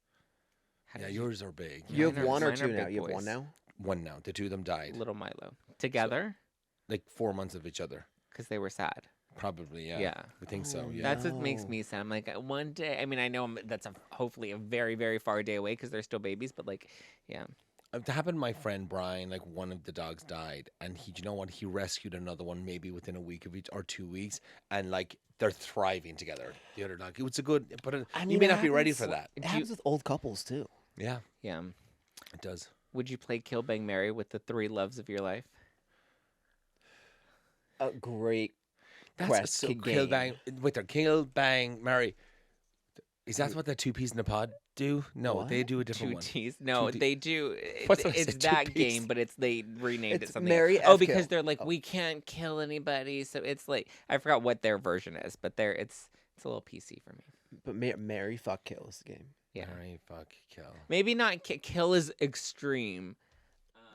B: How
A: Yeah,
B: did
A: yours are big.
C: You have
B: Mine are-
C: one or
B: mine are
C: two now.
B: big
C: You have one
B: boys.
C: now.
A: One now. The two of them died.
B: Little Milo together
A: Like 4 months of each other.
B: because they were sad.
A: Probably, yeah.
B: Yeah.
A: I think so,
C: Oh,
A: yeah.
B: That's what makes
C: No.
B: me sad. I'm like one day. I mean, I know that's hopefully a very very far day away because they're still babies. But like, yeah,
A: It happened to my friend Brian, like one of the dogs died, and you know what? He rescued another one maybe within a week of each or 2 weeks, and like they're thriving together. The other dog. It was a good, but you may
C: it
A: not be ready
C: happens-
A: for that.
C: It happens with old couples too.
A: Yeah,
B: yeah.
A: it does.
B: Would you play Kill Bang Mary with the three loves of your life?
C: A great
A: That's
C: quest
A: so
C: game.
A: kill bang with their kill bang Mary. Is that what the two peas in the pod do? No, they
C: What?
A: do a different
B: Two
A: one.
B: T's. No,
A: Two D-
B: they do.
A: What's what I
B: It's
A: said, two
B: that
A: Ps?
B: game, but they renamed it
C: It's
B: something.
C: Mary
B: else. Oh,
C: F.
B: because
C: Kill.
B: they're like
C: Oh.
B: we can't kill anybody, so it's like I forgot what their version is, but it's a little PC for me.
C: But Mary fuck kill is the game.
B: Yeah,
A: Mary, fuck, kill.
B: maybe not kill is extreme.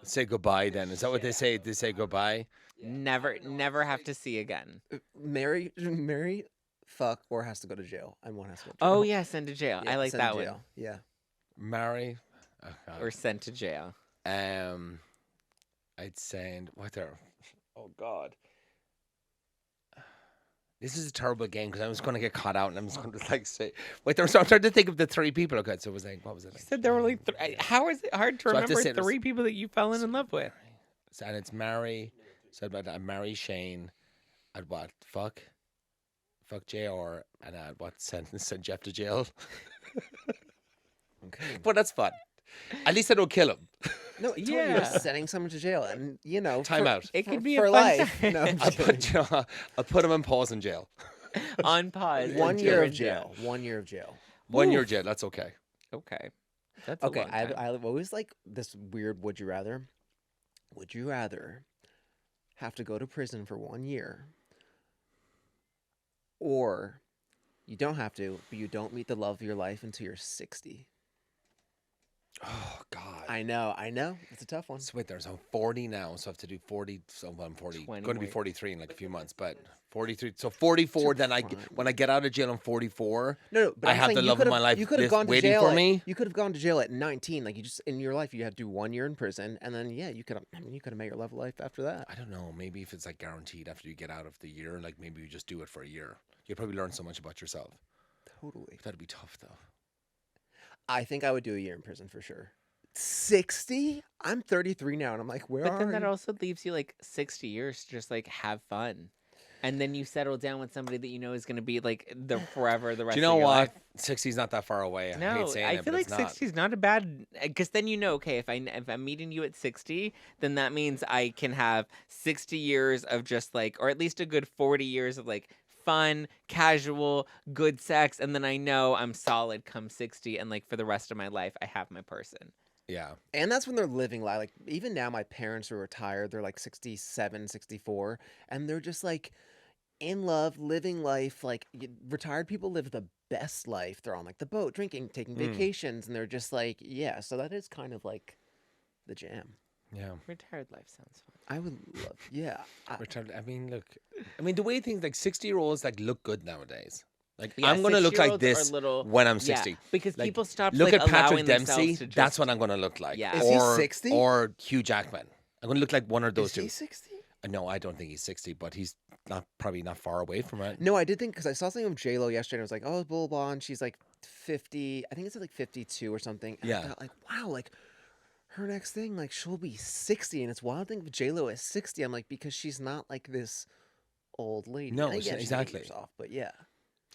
A: Say goodbye then. Is that what they say? They say goodbye?
B: Never have to see again.
C: Mary, fuck, or has to go to jail, and one has to go to jail.
B: Oh yeah, send to jail.
C: Yeah,
B: I like
C: send
B: that
C: to
B: one.
C: jail. Yeah.
A: Marry? Oh, God.
B: Or sent to jail.
A: I'd send what there. Oh God. This is a terrible game because I was going to get caught out and I'm just going to like say. Wait, so I'm trying to think of the three people. Okay, so it was like, what was it?
B: You said there were like how is it hard to
A: So I have to
B: remember
A: say it was-
B: three people that you fell in love with?
A: And it's Mary. So I marry Shane. I'd what? Fuck JR. And I'd what? Send Jeff to jail.
C: Okay.
A: But that's fun. At least I don't kill him.
C: No, it's yeah.
B: Yeah.
C: You're sending someone to jail, and
A: Time
C: for,
A: out.
B: It could
C: for-
B: be
C: for
B: a fun
C: life.
B: time.
C: No, I'm
A: I'll
C: just kidding.
A: I'll put him on pause in jail.
B: On pause.
C: 1
B: until
C: year
B: you're
C: of
B: in
C: jail. 1 year of jail.
A: 1 year
B: Oof.
A: jail. That's okay.
B: Okay. That's a
C: Okay,
B: long time.
C: I've always like this weird would you rather. Would you rather have to go to prison for 1 year, or you don't have to, but you don't meet the love of your life until you're 60?
A: Oh God.
C: I know. It's a tough one.
A: So wait, I'm 40 now, so I have to do 40. So I'm 40.
B: 20
A: Going to be
B: more.
A: 43 in like a few months, but 43. So 44. Then
C: fine.
A: when I get out of jail, I'm 44.
C: No, but
A: I
C: I'm
A: have
C: saying
A: the
C: you
A: love of
C: could've-
A: my life
C: You could have
A: this
C: gone to
A: waiting
C: jail
A: for
C: at-
A: me.
C: You could have gone to jail at 19. Like you just in your life, you had to do 1 year in prison, and then you could. You could have met your love of life after that.
A: I don't know. Maybe if it's like guaranteed after you get out of the year, like maybe you just do it for a year. You'd probably learn so much about yourself.
C: Totally.
A: That'd be tough though.
C: I think I would do a year in prison for sure. 60? I'm 33 now, and I'm like, where
B: but
C: are
B: then that
C: you?
B: also leaves you like 60 years to just like have fun. and then you settle down with somebody that you know is going to be like the forever, the rest
A: Do you know
B: of your
A: what?
B: life.
A: 60's not that far away. I hate
B: No,
A: saying
B: I
A: it,
B: feel
A: but
B: like
A: it's not.
B: 60 is not a bad, because then you know, okay, if I'm meeting you at 60, then that means I can have 60 years of just like, or at least a good 40 years of like fun, casual, good sex, and then I know I'm solid come 60, and like for the rest of my life, I have my person.
A: Yeah.
C: And that's when they're living life. Like, even now, my parents are retired. They're like 67, 64, and they're just like in love, living life. Like, retired people live the best life. They're on like the boat, drinking, taking vacations, and they're just like, yeah. So that is kind of like the jam.
A: Yeah.
B: Retired life sounds fun.
C: I would love, yeah.
A: Retired. I mean, look. I mean, the way things like 60-year-olds like look good nowadays. Like
B: Yeah,
A: I'm gonna look like
B: 60-year-olds
A: this
B: are little,
A: when I'm
B: yeah,
A: 60.
B: because
A: Like,
B: people stopped
A: Look
B: like
A: at Patrick
B: allowing themselves
A: Dempsey.
B: to just,
A: That's what I'm gonna look like.
B: Yeah.
C: Is he
A: or
C: 60?
A: or Hugh Jackman. I'm gonna look like one of those
C: Is he
A: two.
C: 60?
A: No, I don't think he's 60, but he's probably not far away from it.
C: No, I did think, because I saw something of J-Lo yesterday, and I was like, oh, blah, blah, blah, and she's like 50. I think it's like 52 or something. And
A: Yeah.
C: I thought, like, wow, like, her next thing, like, she'll be 60, and it's wild to think of J-Lo as 60. I'm like, because she's not like this old lady.
A: No,
C: And
A: she's-
C: she's 8
A: exactly.
C: years off, but yeah.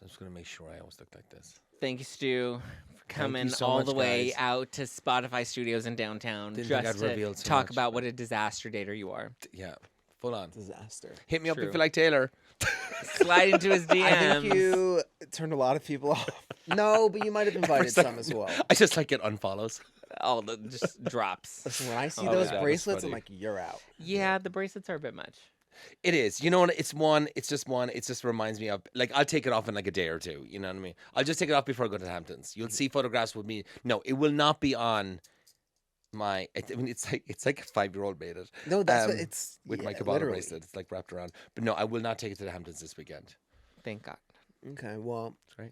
A: I'm just gonna make sure I always look like this.
B: Thank you, Stu, for coming
A: so
B: all
A: much,
B: the way
A: guys.
B: out to Spotify Studios in downtown
A: Didn't think
B: just
A: I'd
B: to
A: reveal so
B: talk
A: much,
B: about
A: but-
B: what a disaster dater you are.
A: Yeah, full on.
C: Disaster.
A: Hit me up
B: True.
A: if you like Taylor.
B: Slide into his DMs.
C: I think you turned a lot of people off. No, but you might have invited some as well.
A: I just like get unfollows.
B: All the just drops.
C: Listen, when I see
A: Oh,
C: those
A: yeah, that's
C: bracelets, I'm
A: funny.
C: like, you're out.
B: Yeah, the bracelets are a bit much.
A: It is. You know what? It's one. It's just one. It just reminds me of like I'll take it off in like a day or two. You know what I mean? I'll just take it off before I go to the Hamptons. You'll see photographs with me. No, it will not be on my. I mean, it's like a 5-year-old made it.
C: No, that's what
A: Um,
C: it's
A: with my
C: yeah,
A: Kabbalah
C: literally.
A: bracelet. It's like wrapped around. But no, I will not take it to the Hamptons this weekend.
B: Thank God.
C: Okay, well,
A: Right.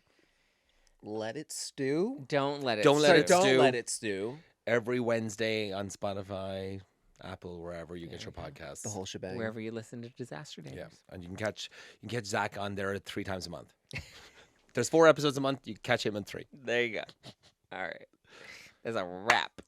C: let it stew.
B: Don't let it.
A: Don't let
C: Sorry,
A: it
C: don't
A: stew.
C: let it stew.
A: Every Wednesday on Spotify, Apple, wherever you get your podcasts.
C: The whole shebang.
B: Wherever you listen to disaster daters.
A: Yeah, and you can catch Zack on there 3 times a month. There's 4 episodes a month. You catch him in 3.
B: There you go. All right. There's a wrap.